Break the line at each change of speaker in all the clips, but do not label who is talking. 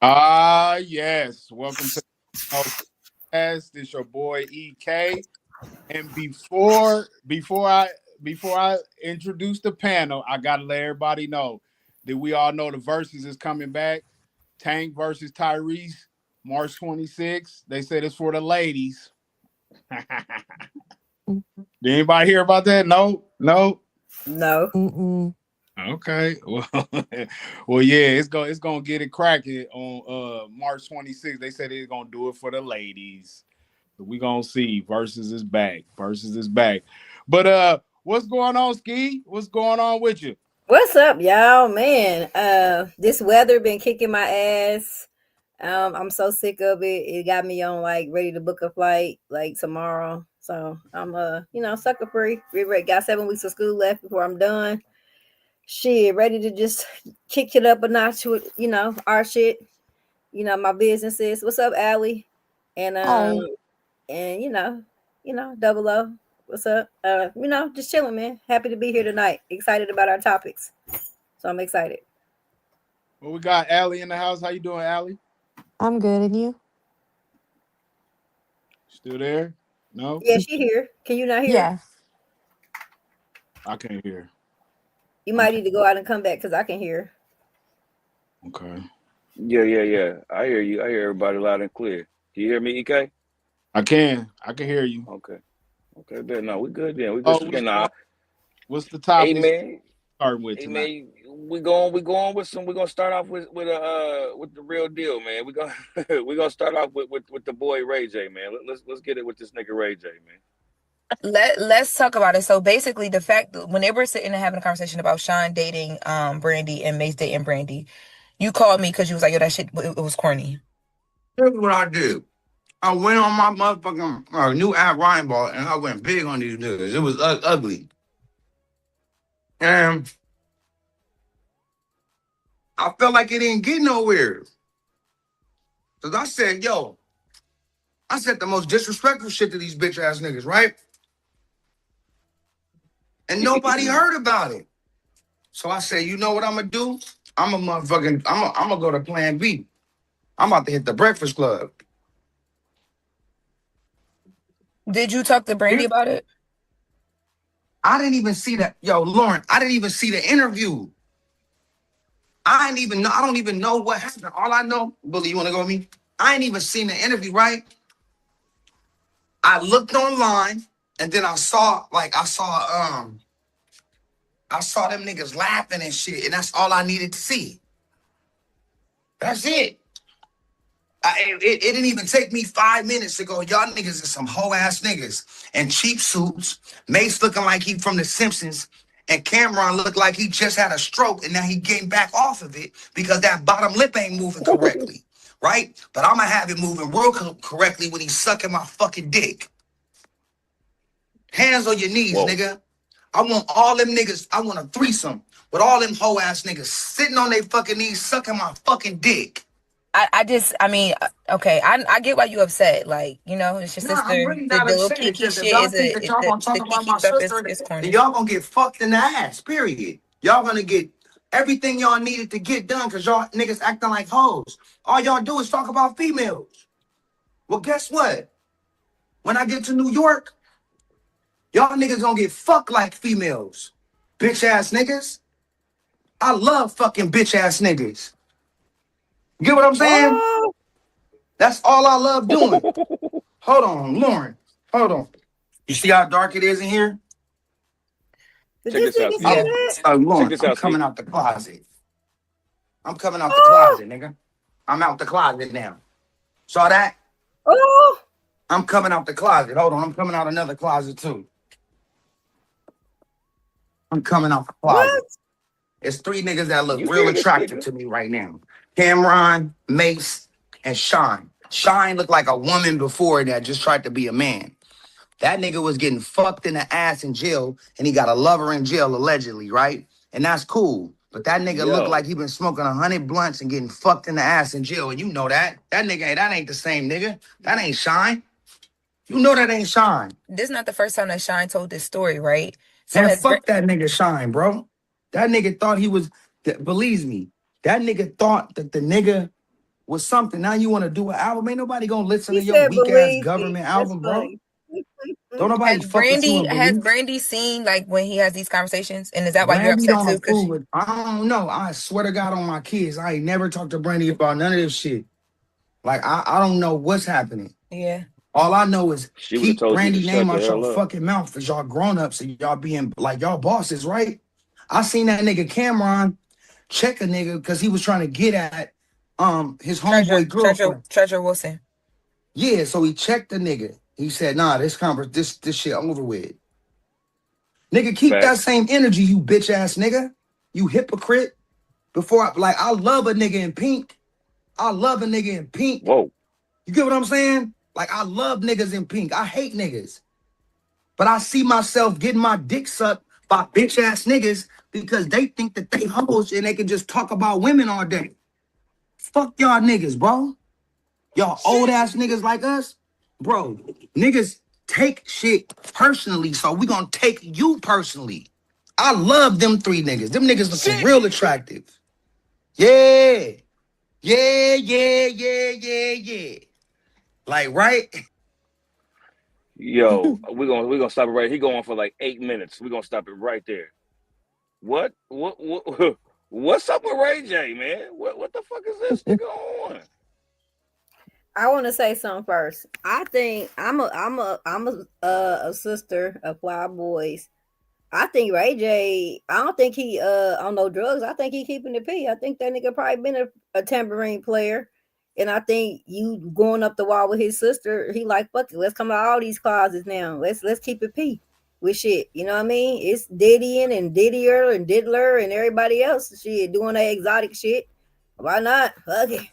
Yes. Welcome to the podcast. This your boy EK. And before I introduce the panel, I gotta let everybody know that we all know the verses is coming back. Tank versus Tyrese, March 26th. They said it's for the ladies. Did anybody hear about that? No, no.
No.
Okay. Well, yeah, it's gonna get it cracking on March 26th. They said they're gonna do it for the ladies. So we gonna see. Versus is back. Versus is back. But what's going on, Ski? What's going on with you?
What's up, y'all? Man, this weather been kicking my ass. I'm so sick of it. It got me on like ready to book a flight like tomorrow. So I'm sucker free. We got 7 weeks of school left before I'm done. Shit, ready to just kick it up a notch with our shit. My businesses. What's up, Allie? And
Hi.
Double O. What's up? Just chilling, man. Happy to be here tonight. Excited about our topics. So I'm excited.
Well, we got Allie in the house. How you doing, Allie?
I'm good, and you?
Still there? No?
Yeah, she here. Can you not hear?
Yeah.
I can't hear.
You might need to go out and come back because I can hear.
Okay.
Yeah. I hear you. I hear everybody loud and clear. Do you hear me, EK?
I can hear you.
Okay, but no, we good then. We good.
What's the
Hey
topic
man.
starting with
Hey
tonight?
man, we going with some. We're gonna start off with the real deal, man. We gonna start off with the boy Ray J, man. Let's get it with this nigga Ray J, man.
Let's talk about it. So basically, the fact that when they were sitting and having a conversation about Sean dating Brandy and Mace dating Brandy, you called me because you was like, "Yo, that shit it was corny."
Here's what I did. I went on my motherfucking new app Ryan Ball and I went big on these niggas. It was ugly. And I felt like it didn't get nowhere. Because I said the most disrespectful shit to these bitch ass niggas, right? And nobody heard about it. So I said, you know what I'm going to do? I'm going to go to plan B. I'm about to hit the Breakfast Club.
Did you talk to Brandy about it?
I didn't even see that. Yo, Lauren, I didn't even see the interview. I don't even know what happened. All I know, Bully, you want to go with me? I ain't even seen the interview, right? I looked online and then I saw them niggas laughing and shit, and that's all I needed to see. That's it. It didn't even take me 5 minutes to go, y'all niggas are some hoe ass niggas and cheap suits. Mace looking like he from The Simpsons, and Cameron looked like he just had a stroke and now he came back off of it because that bottom lip ain't moving correctly, right? But I'm gonna have it moving real correctly when he's sucking my fucking dick. Hands on your knees, nigga. I want all them niggas, I want a threesome with all them hoe ass niggas sitting on their fucking knees sucking my fucking dick.
Okay, I get why you upset. Like, it's just
I'm really not
the little
upset. It's
kiki
just if
shit
y'all think that y'all gonna talk about my sister,
is
then
corny.
y'all gonna get fucked in the ass, period. Y'all gonna get everything y'all needed to get done because y'all niggas acting like hoes. All y'all do is talk about females. Well, guess what? When I get to New York, y'all niggas gonna get fucked like females. Bitch ass niggas. I love fucking bitch ass niggas. You get what I'm saying?
Oh,
That's all I love doing. Hold on, Lauren. Hold on. You see how dark it is in here?
did
Check
this
this out,
nigga
Steve.
say
Yeah.
that?
Lauren,
Check this
I'm
out,
coming
Steve.
out the closet. I'm coming out the closet, nigga. I'm out the closet now. Saw that?
Oh,
I'm coming out the closet. Hold on, I'm coming out another closet too. I'm coming out the
what?
closet. It's 3 niggas that look
You
real
hear this
attractive
nigga?
to me right now. Cameron, Mace, and Shine. Shine looked like a woman before that just tried to be a man. That nigga was getting fucked in the ass in jail, and he got a lover in jail, allegedly, right? And that's cool. But that nigga looked like
Yo.
he been smoking 100 blunts and getting fucked in the ass in jail, and you know that. That ain't the same nigga. That ain't Shine. You know that ain't Shine.
This is not the first time that Shine told this story, right? So
And
has
fuck that nigga Shine, bro. That nigga thought he was, believes me, that nigga thought that the nigga was something. Now you want to do an album? Ain't nobody gonna listen
He
to your
said,
weak ass
"Believe me."
government
That's
album, bro.
funny.
Don't nobody fuck with you and
Has
believe.
Brandy seen like when he has these conversations, and is that why you're
Brandy
upset
don't
too?
approve it. I don't know. I swear to God on my kids, I ain't never talked to Brandy about none of this shit. Like I don't know what's happening.
Yeah.
All I know is
She would have
keep
told you to
Brandy name
shut the
out your
hell up.
fucking mouth as y'all grown ups and y'all being like y'all bosses, right? I seen that nigga Cameron check a nigga because he was trying to get at his homeboy girlfriend.
Treasure Wilson.
Yeah, so he checked the nigga. He said, nah, this shit over with. Nigga, keep that
Facts.
same energy, you bitch ass nigga. You hypocrite. I love a nigga in pink. I love a nigga in pink.
Whoa.
You get what I'm saying? Like, I love niggas in pink. I hate niggas. But I see myself getting my dick sucked by bitch ass niggas because they think that they hoes and they can just talk about women all day. Fuck y'all niggas, bro. Y'all old ass niggas like us. Bro, niggas take shit personally, so we gonna take you personally. I love them three niggas. Them niggas looking real attractive. Yeah. Yeah. Like, right?
Yo, we're gonna stop it right. He going for like 8 minutes. We're gonna stop it right there. What what's up with Ray J, man? What the fuck is this nigga on?
I want to say something first. I think I'm a sister of 5 boys. I think Ray J. I don't think he on no drugs. I think he keeping the P. I think that nigga probably been a tambourine player, and I think you going up the wall with his sister. He like, fuck it. Let's come out all these closets now. Let's keep it P with shit. You know what I mean? It's Diddying and Didier and Diddler and everybody else shit doing that exotic shit. Why not? Fuck it.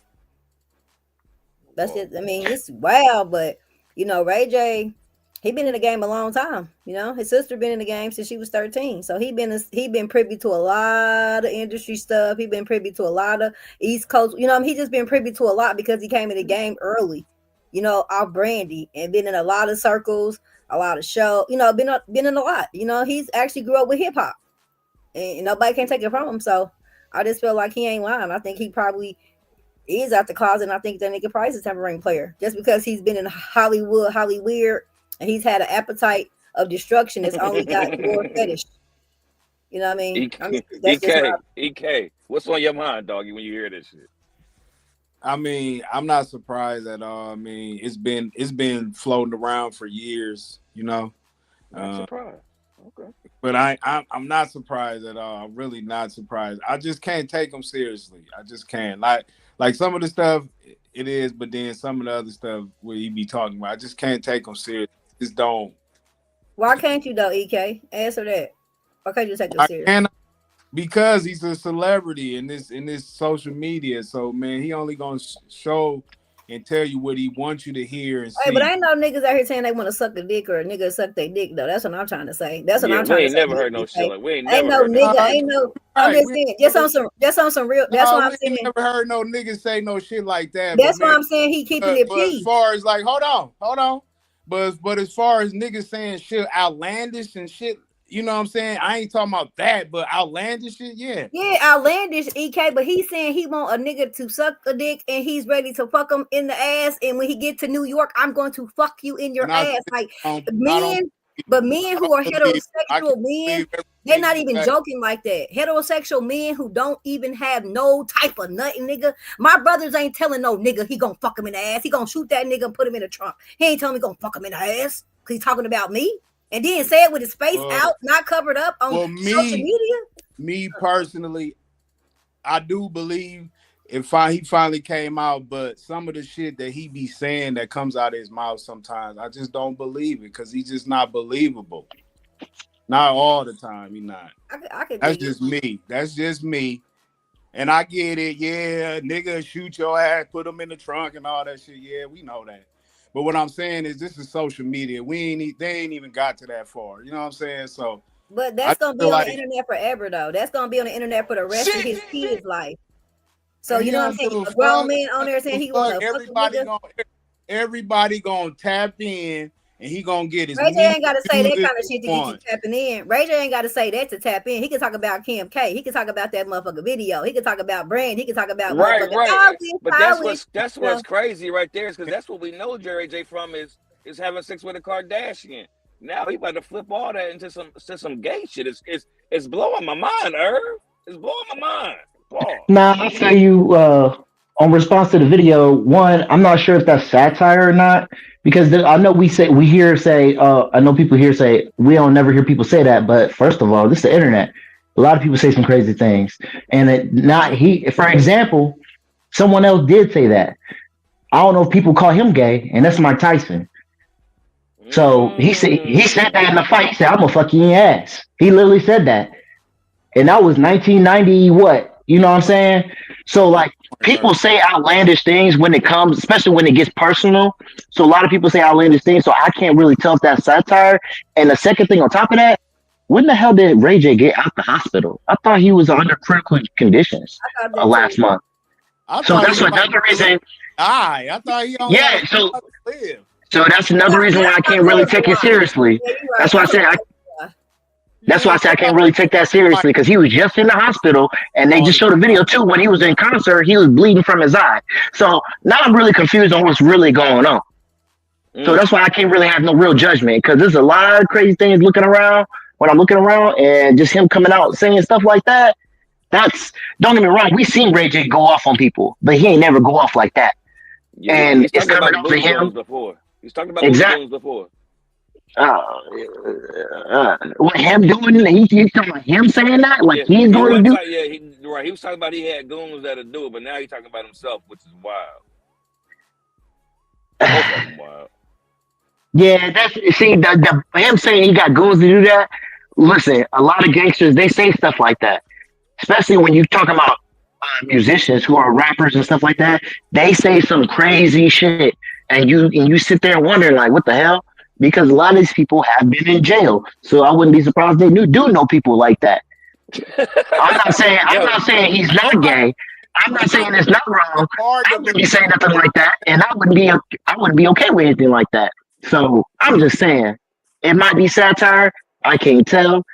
That's just, I mean, it's wild, but you know, Ray J, he been in the game a long time. You know, his sister been in the game since she was 13, so he been privy to a lot of industry stuff. He been privy to a lot of East Coast. You know, I mean, he just been privy to a lot because he came in the game early. You know, off Brandy and been in a lot of circles, a lot of show. You know, been in a lot. You know, he's actually grew up with hip hop, and nobody can take it from him. So I just feel like he ain't lying. I think he probably is out the closet, and I think that nigga Price is a tambourine player just because he's been in Hollywood, and he's had an appetite of destruction that's only got more fetish. You know what I mean? That's just what
EK. What's on your mind, doggy, when you hear this shit?
I mean, I'm not surprised at all. I mean, it's been floating around for years, you know.
Not surprised. Okay.
But I'm not surprised at all. I'm really not surprised. I just can't take him seriously. I just can't. Like some of the stuff it is, but then some of the other stuff where he be talking about, I just can't take him seriously. Just don't.
Why can't you though, EK? Answer that. Why can't you take him
I
serious?
cannot, because he's a celebrity in this social media. So man, he only gonna show and tell you what he wants you to hear and see.
Hey, but ain't no niggas out here saying they want to suck a dick or a nigga suck their dick though. That's what I'm trying to say. That's what
Yeah,
I'm
we
trying to
ain't
say.
never heard no shit like we ain't
Ain't
never
no
heard
nigga,
that.
ain't no. I'm just saying, just on some real. That's what I'm saying.
We never heard no niggas say no shit like that.
That's
but,
why
man,
I'm saying he keeping it
but as
P.
far as like, hold on. But as far as niggas saying shit outlandish and shit, you know what I'm saying? I ain't talking about that, but outlandish shit, yeah.
Yeah, outlandish EK, but he's saying he want a nigga to suck a dick and he's ready to fuck him in the ass. And when he get to New York, I'm going to fuck you in your ass. Like men, but men who are heterosexual men, they're not even joking like that. Heterosexual men who don't even have no type of nothing, nigga. My brothers ain't telling no nigga he gonna fuck him in the ass. He gonna shoot that nigga and put him in the trunk. He ain't telling me gonna fuck him in the ass because he's talking about me. And then say it with his face out, not covered up on social media.
Me personally, I do believe he finally came out, but some of the shit that he be saying that comes out of his mouth sometimes, I just don't believe it because he's just not believable. Not all the time, he not. That's just me. That's just me. And I get it. Yeah, nigga, shoot your ass, put him in the trunk and all that shit. Yeah, we know that. But what I'm saying is this is social media. They ain't even got to that far. You know what I'm saying? So
but that's gonna be on the internet forever though. That's gonna be on the internet for the rest of his kids' life. So you know what I'm saying? A grown man on there saying he wanna fuck
everybody gonna tap in and he gonna get as
Ray J
many
ain't got to say
views
that
as
kind of
he
shit to get you
want.
tapping in. Ray J ain't got to say that to tap in. He can talk about Kim K. He can talk about that motherfucker video. He can talk about Brand. He can talk about
Right,
motherfucker.
right. But
I
that's
wish.
what's crazy right there is because that's what we know Jerry J from is having sex with a Kardashian. Now he about to flip all that into some gay shit. It's blowing my mind, Irv. It's blowing my mind. Paul.
Now I'll tell you on response to the video. One, I'm not sure if that's satire or not because I know I know people here say we don't never hear people say that. But first of all, this is the internet. A lot of people say some crazy things, and not he. For example, someone else did say that. I don't know if people call him gay, and that's Mike Tyson. So he said that in the fight. He said, "I'm gonna fuck you in your ass." He literally said that, and that was 1990. What you know what I'm saying? So like people say outlandish things when it comes, especially when it gets personal. So a lot of people say outlandish things. So I can't really tell if that's satire. And the second thing on top of that, when the hell did Ray J get out the hospital? I thought he was under critical conditions
I thought that
last
too.
month.
I
So
thought
that's
he might
another reason.
die. I thought he only had
Yeah.
a few
So
months to live.
so that's another reason why I can't really take it seriously.
Yeah, you right.
That's why I said That's why I
Yeah,
say I can't really take that seriously because he was just in the hospital and they just showed a video too when he was in concert. He was bleeding from his eye. So now I'm really confused on what's really going on. So that's why I can't really have no real judgment because there's a lot of crazy things looking around when I'm looking around and just him coming out saying stuff like that. That's don't get me wrong. We seen Ray J go off on people, but he ain't never go off like that.
Yeah,
And
he's
it's
talked
coming
about
off of
booty
him.
goons before. He's talked about booty
Exactly.
goons before.
What him doing? He's talking about him saying that, like
Yeah,
he's
he
going to
wasn't
do.
talking. Yeah, he was talking about he had goons that'll do it, but now he's talking about himself, which is wild. Both of them wild.
Yeah, that's see the him saying he got goons to do that. Listen, a lot of gangsters they say stuff like that, especially when you talking about musicians who are rappers and stuff like that. They say some crazy shit, and you sit there wondering like, what the hell? Because a lot of these people have been in jail, so I wouldn't be surprised they do know people like that. I'm
Yo,
not saying he's not gay. I'm not saying it's not wrong.
Hard
I
to
wouldn't be saying nothing like that, and I wouldn't be okay with anything like that. So I'm just saying it might be satire. I can't tell.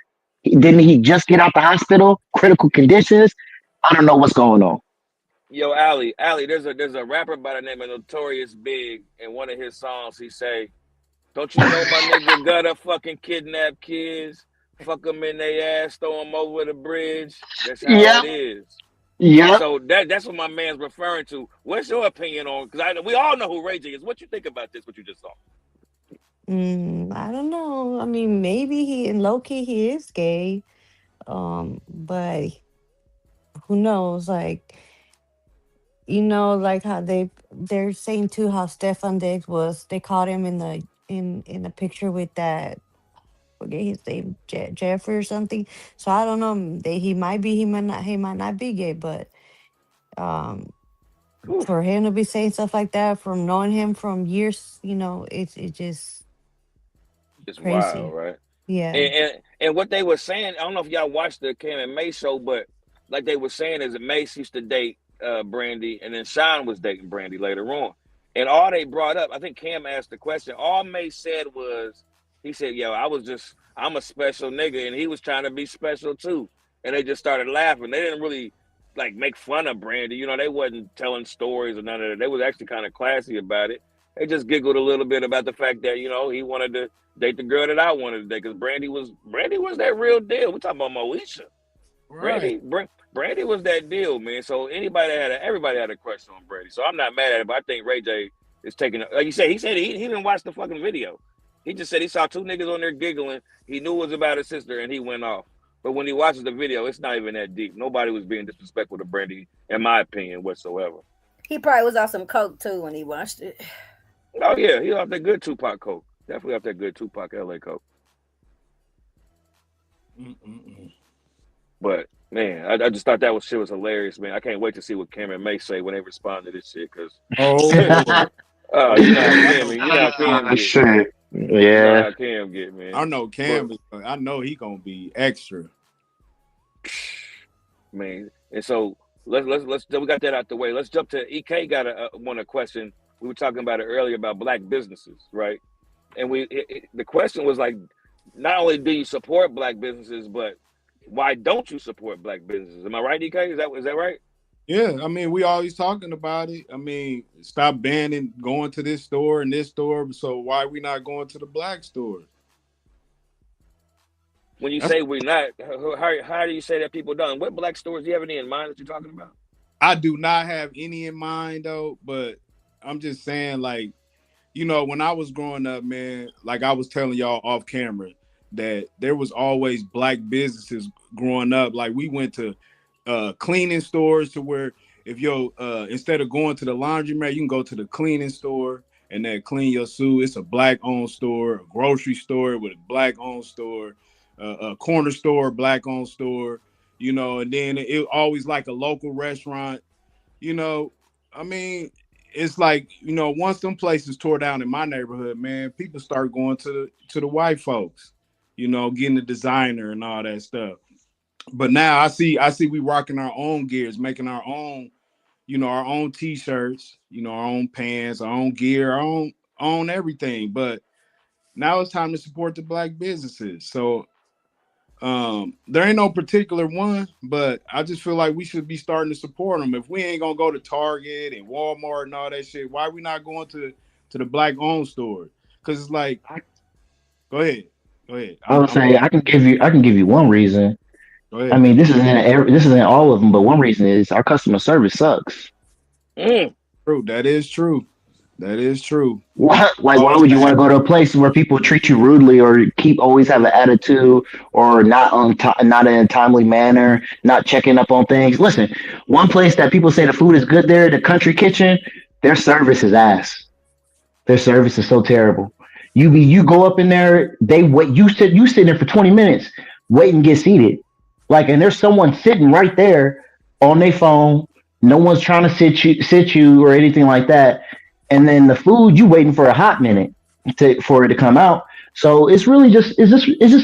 Didn't he just get out the hospital? Critical conditions. I don't know what's going on.
yo, Ali, there's a rapper by the name of Notorious Big. In one of his songs, he say, "Don't you know my nigga gotta fucking kidnap kids, fuck them in their ass, throw them over the bridge. That's how
Yep.
it is."
Yep.
So that's what my man's referring to. What's your opinion on? Because we all know who Ray J is. What you think about this? What you just saw?
I don't know. I mean, maybe in low key he is gay. But who knows? Like, like how they're saying too how Stefan Diggs was. They caught him in a picture with that. Forget his name, Jeffrey or something. So I don't know. He might be. He might not be gay. But um,
Oof,
for him to be saying stuff like that, from knowing him from years, it's just
it's wild,
crazy.
right?
Yeah.
And what they were saying, I don't know if y'all watched the Cam and May show, but like they were saying is that Mace used to date Brandy, and then Sean was dating Brandy later on. And all they brought up, I think Cam asked the question. All Mace said was, he said, "Yo, I'm a special nigga," and he was trying to be special too. And they just started laughing. They didn't really like make fun of Brandy. They wasn't telling stories or none of that. They was actually kind of classy about it. They just giggled a little bit about the fact that he wanted to date the girl that I wanted to date because Brandy was that real deal. We talking about Moesha.
right.
Brandy was that deal, man. So everybody had a crush on Brandy. So I'm not mad at it, but I think Ray J is taking like you said. He said he didn't watch the fucking video. He just said he saw two niggas on there giggling. He knew it was about his sister, and he went off. But when he watches the video, it's not even that deep. Nobody was being disrespectful to Brandy, in my opinion, whatsoever.
He probably was on some coke too when he watched it.
Oh yeah, he off that good Tupac coke. Definitely off that good Tupac LA coke. But man, I just thought that shit was hilarious, man. I can't wait to see what Cameron may say when they respond to this shit, because
Oh,
you know how Cam get.
Shit.
You know
Yeah.
how Cam get, man.
I know Cam.
But,
I know he gonna be extra.
man, and so let's we got that out the way. Let's jump to EK. Got a question. We were talking about it earlier about black businesses, right? And the question was like, not only do you support black businesses, but why don't you support black businesses? Am I right, DK? Is that right?
Yeah, I mean, we always talking about it. I mean, stop banning going to this store and this store. So why we not going to the black stores?
When you
That's
say we're not, how do you say that people don't? What black stores do you have any in mind that you're talking about?
I do not have any in mind though, but I'm just saying, like, when I was growing up, man, like I was telling y'all off camera, that there was always black businesses growing up. Like we went to cleaning stores to where if you instead of going to the laundromat, you can go to the cleaning store and then clean your suit. It's a black owned store, a grocery store with a black owned store, a corner store, black owned store, and then it always like a local restaurant, you know. I mean, it's like, once them places tore down in my neighborhood, man, people start going to the white folks, getting the designer and all that stuff. But now I see we rocking our own gears, making our own t-shirts, our own pants, our own gear, our own everything. But now it's time to support the black businesses. So there ain't no particular one, but I just feel like we should be starting to support them. If we ain't gonna go to Target and Walmart and all that shit, why we not going to the black owned store? Because it's like, go ahead, go ahead.
I would
I'm
say I can give you one reason.
Go
I
ahead.
mean, this isn't all of them, but one reason is our customer service sucks.
Mm.
True, that is true. That is true.
Why
Always
would you
say,
want to go to a place where people treat you rudely or keep always have an attitude or not in a timely manner, not checking up on things? Listen, one place that people say the food is good there, the Country Kitchen, their service is ass. Their service is so terrible. You go up in there, they wait. You sit there for 20 minutes, wait and get seated. Like, and there's someone sitting right there on their phone. No one's trying to sit you or anything like that. And then the food, you waiting for a hot minute for it to come out. So it's really just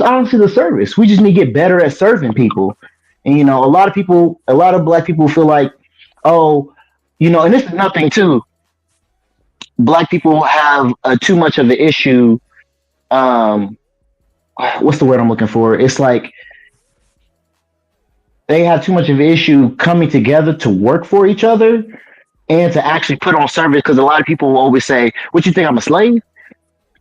honestly the service. We just need to get better at serving people. And a lot of black people feel like, oh, and this is nothing too. Black people have too much of an issue. Um, what's the word I'm looking for? It's like they have too much of an issue coming together to work for each other and to actually put on service. Because a lot of people will always say, "What you think I'm a slave?"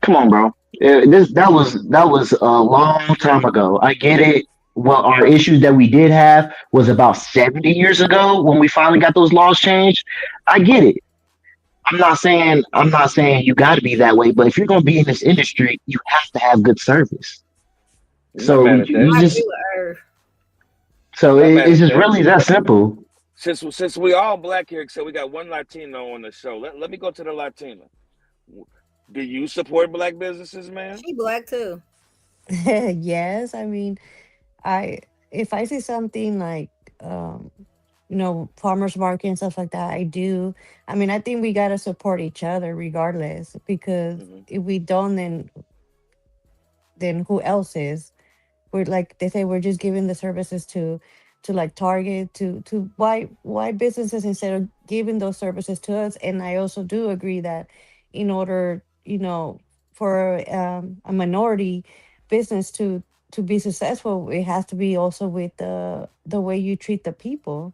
Come on, bro. That was a long time ago. I get it. Well, our issues that we did have was about 70 years ago when we finally got those laws changed. I get it. I'm not saying you got to be that way, but if you're going to be in this industry, you have to have good service.
I'm not
So
mad at that.
you
I agree
just
with her.
so
I'm not mad
it's
at
just
that.
really that simple.
Since we all black here, so we got one Latino on the show. Let me go to the Latina. Do you support black businesses, man?
She black too.
Yes, I mean, I if I see something like um farmers market and stuff like that, I do. I mean, I think we gotta support each other regardless, because
Hmm.
if we don't, then who else is? We're like they say, we're just giving the services to like Target, to why businesses instead of giving those services to us. And I also do agree that in order, for a minority business to be successful, it has to be also with the way you treat the people.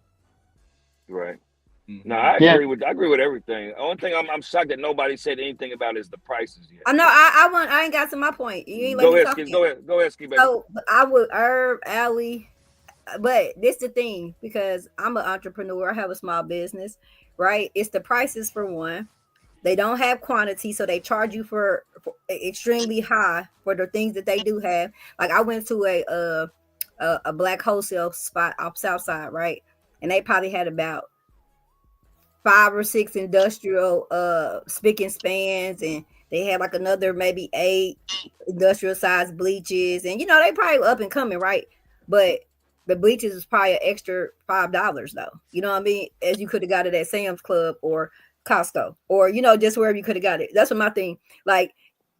Right. No,
mm-hmm.
I
Yeah,
agree with I agree with everything. The only thing I'm shocked that nobody said anything about is the prices yet.
I know. I ain't got to my point. You ain't let
Go
me
ahead,
talk
Ski.
yet.
Go ahead, Ski, baby.
So I would Herb Alley, but this the thing, because I'm an entrepreneur. I have a small business, right? It's the prices for one. They don't have quantity, so they charge you for extremely high for the things that they do have. Like I went to a black wholesale spot off South Side, right? And they probably had about 5 or 6 industrial spick and spans, and they had like another maybe 8 industrial size bleaches, and they probably up and coming, right? But the bleaches is probably an extra $5 though. You know what I mean? As you could have got it at Sam's Club or Costco, or just wherever you could have got it. That's what my thing. Like,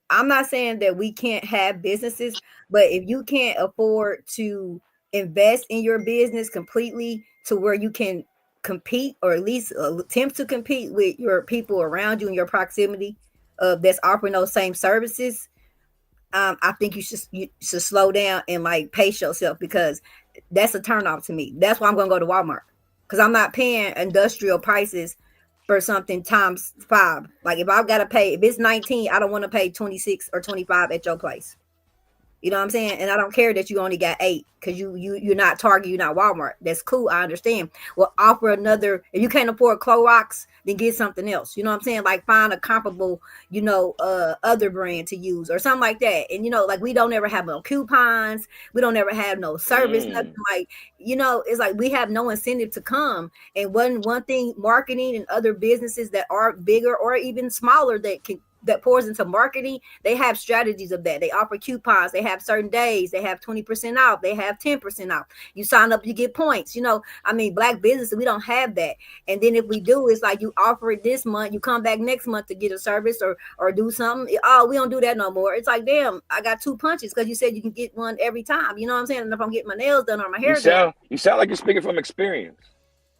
I'm not saying that we can't have businesses, but if you can't afford to invest in your business completely to where you can compete, or at least attempt to compete with your people around you in your proximity, that's offering those same services, I think you should slow down and like pace yourself, because that's a turn off to me. That's why I'm gonna go to Walmart, because I'm not paying industrial prices for something times five. Like if I've got to pay, if it's 19, I don't want to pay 26 or 25 at your place. You know what I'm saying? And I don't care that you only got 8, because you're not Target, you're not Walmart. That's cool. I understand. Well, offer another. If you can't afford Clorox, then get something else. You know what I'm saying? Like find a comparable, other brand to use or something like that. And like we don't ever have no coupons. We don't ever have no service. Nothing like, it's like we have no incentive to come. And one thing, marketing and other businesses that are bigger or even smaller that pours into marketing, they have strategies of that. They offer coupons, they have certain days, they have 20% off, they have 10% off. You sign up, you get points. Black businesses, we don't have that. And then if we do, it's like you offer it this month, you come back next month to get a service or do something. Oh, we don't do that no more. It's like, damn, I got 2 punches because you said you can get one every time. You know what I'm saying? And if I'm getting my nails done or my hair done.
You sound like you're speaking from experience.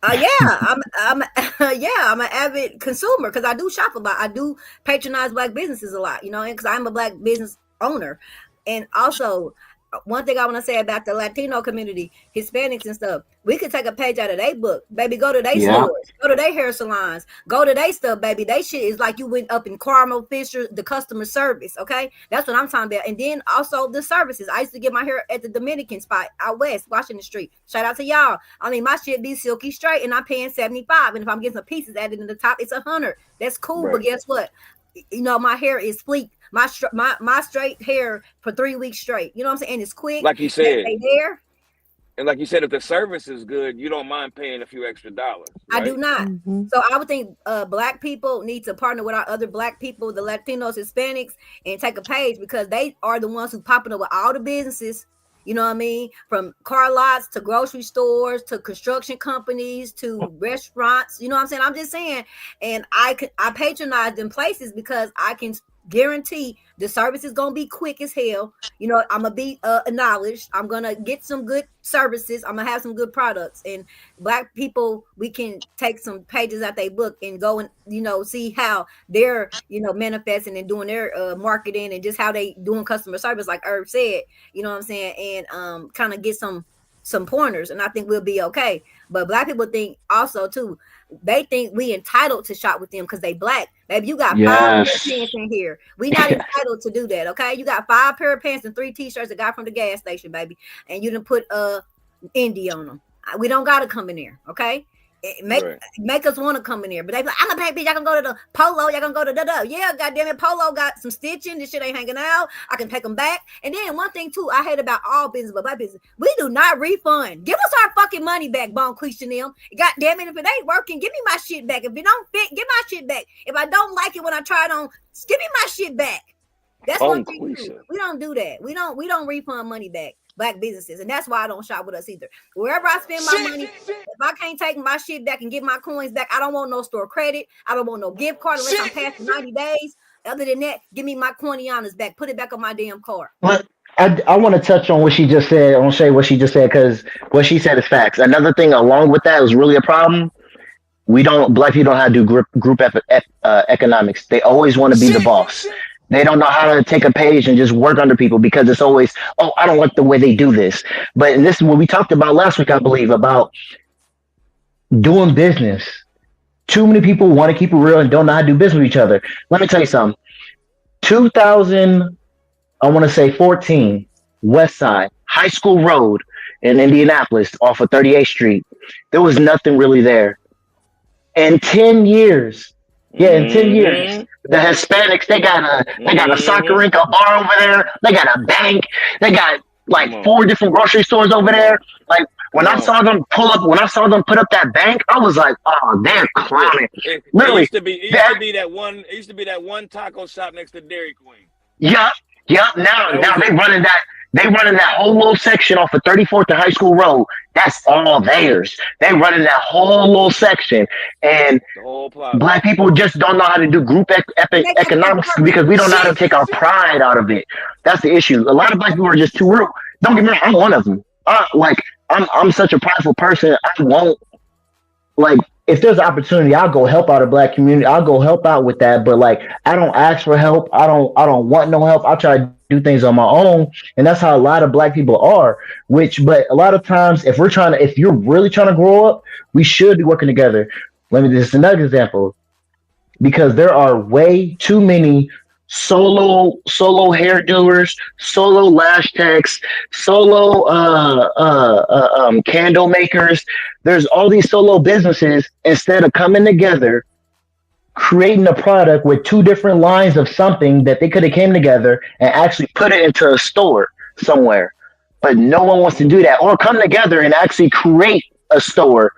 Yeah, I'm an avid consumer because I do shop a lot. I do patronize Black businesses a lot, and because I'm a Black business owner. And also, one thing I want to say about the Latino community, Hispanics and stuff, we could take a page out of their book, baby. Go to their stores, go to their hair salons, go to their stuff, baby. They shit is like you went up in Carmel, Fisher, the customer service. Okay, that's what I'm talking about. And then also the services. I used to get my hair at the Dominican spot out west, Washington Street. Shout out to y'all. My shit be silky straight, and I'm paying $75. And if I'm getting some pieces added in the top, it's $100. That's cool. Right. But guess what? My hair is fleek. My straight hair for 3 weeks straight. You know what I'm saying? And it's quick.
Like you said.
Hair.
And like you said, if the service is good, you don't mind paying a few extra dollars. Right?
I do not. Mm-hmm. So I would think Black people need to partner with our other Black people, the Latinos, Hispanics, and take a page, because they are the ones who popping up with all the businesses. You know what I mean? From car lots to grocery stores to construction companies to restaurants. You know what I'm saying? I'm just saying. And I patronize them places because I can guarantee the service is gonna be quick as hell. I'm gonna be acknowledged. I'm gonna get some good services. I'm gonna have some good products. And Black people, we can take some pages out their book and go and see how they're manifesting and doing their marketing and just how they doing customer service, like Herb said. You know what I'm saying? And kind of get some pointers, and I think we'll be okay. But Black people think also too, they think we entitled to shop with them because they Black. Baby, you got 5 pair of pants in here. We not entitled to do that, okay? You got 5 pair of pants and 3 t-shirts that got from the gas station, baby, and you done put indie on them. We don't gotta come in there, okay? Make us want to come in there, but they be like, I'm a baby. Y'all can go to the Polo. Y'all can go to the. Yeah, goddamn it, Polo got some stitching. This shit ain't hanging out. I can take them back. And then one thing too, I hate about all business, but Black business, we do not refund. Give us our fucking money back, Bon Queesh and them. Goddamn it, if it ain't working, give me my shit back. If it don't fit, give my shit back. If I don't like it when I try it on, give me my shit back. That's one thing too. We don't do that. We don't refund money back. Black businesses, and that's why I don't shop with us either. Wherever I spend my money, if I can't take my shit back and get my coins back, I don't want no store credit. I don't want no gift card unless I'm past 90 days. Other than that, give me my Quinianas back. Put it back on my damn card.
But I want to touch on what she just said. I want to say what she just said, because what she said is facts. Another thing along with that is really a problem. Black people don't know how to do group economics. They always want to be the boss. They don't know how to take a page and just work under people, because it's always, oh, I don't like the way they do this. But this is what we talked about last week, I believe, about doing business. Too many people want to keep it real and don't know how to do business with each other. Let me tell you something. 14, West Side, High School Road in Indianapolis off of 38th Street. There was nothing really there. In 10 years, in 10 years, the Hispanics, they got a soccer rink, a bar over there. They got a bank. They got like 4 different grocery stores over there. Like when I saw them put up that bank, I was like, oh, they're clowning. Literally,
it used to be that one taco shop next to Dairy Queen.
Yup. Now they running that whole little section off of 34th and High School Road. That's all theirs. They running that whole little section, and Black people just don't know how to do group economics because we don't know how to take our pride out of it. That's the issue. A lot of Black people are just too real. Don't get me wrong, I'm one of them. I'm such a prideful person. I won't if there's an opportunity, I'll go help out a black community. I'll go help out with that. But like, I don't ask for help. I don't want no help. I try to do things on my own, and that's how a lot of black people are. But a lot of times, if you're really trying to grow up, we should be working together. Let me just another example, because there are way too many solo hairdoers, solo lash techs, solo candle makers. There's all these solo businesses. Instead of coming together, creating a product with two different lines of something that they could have came together and actually put it into a store somewhere. But no one wants to do that, or come together and actually create a store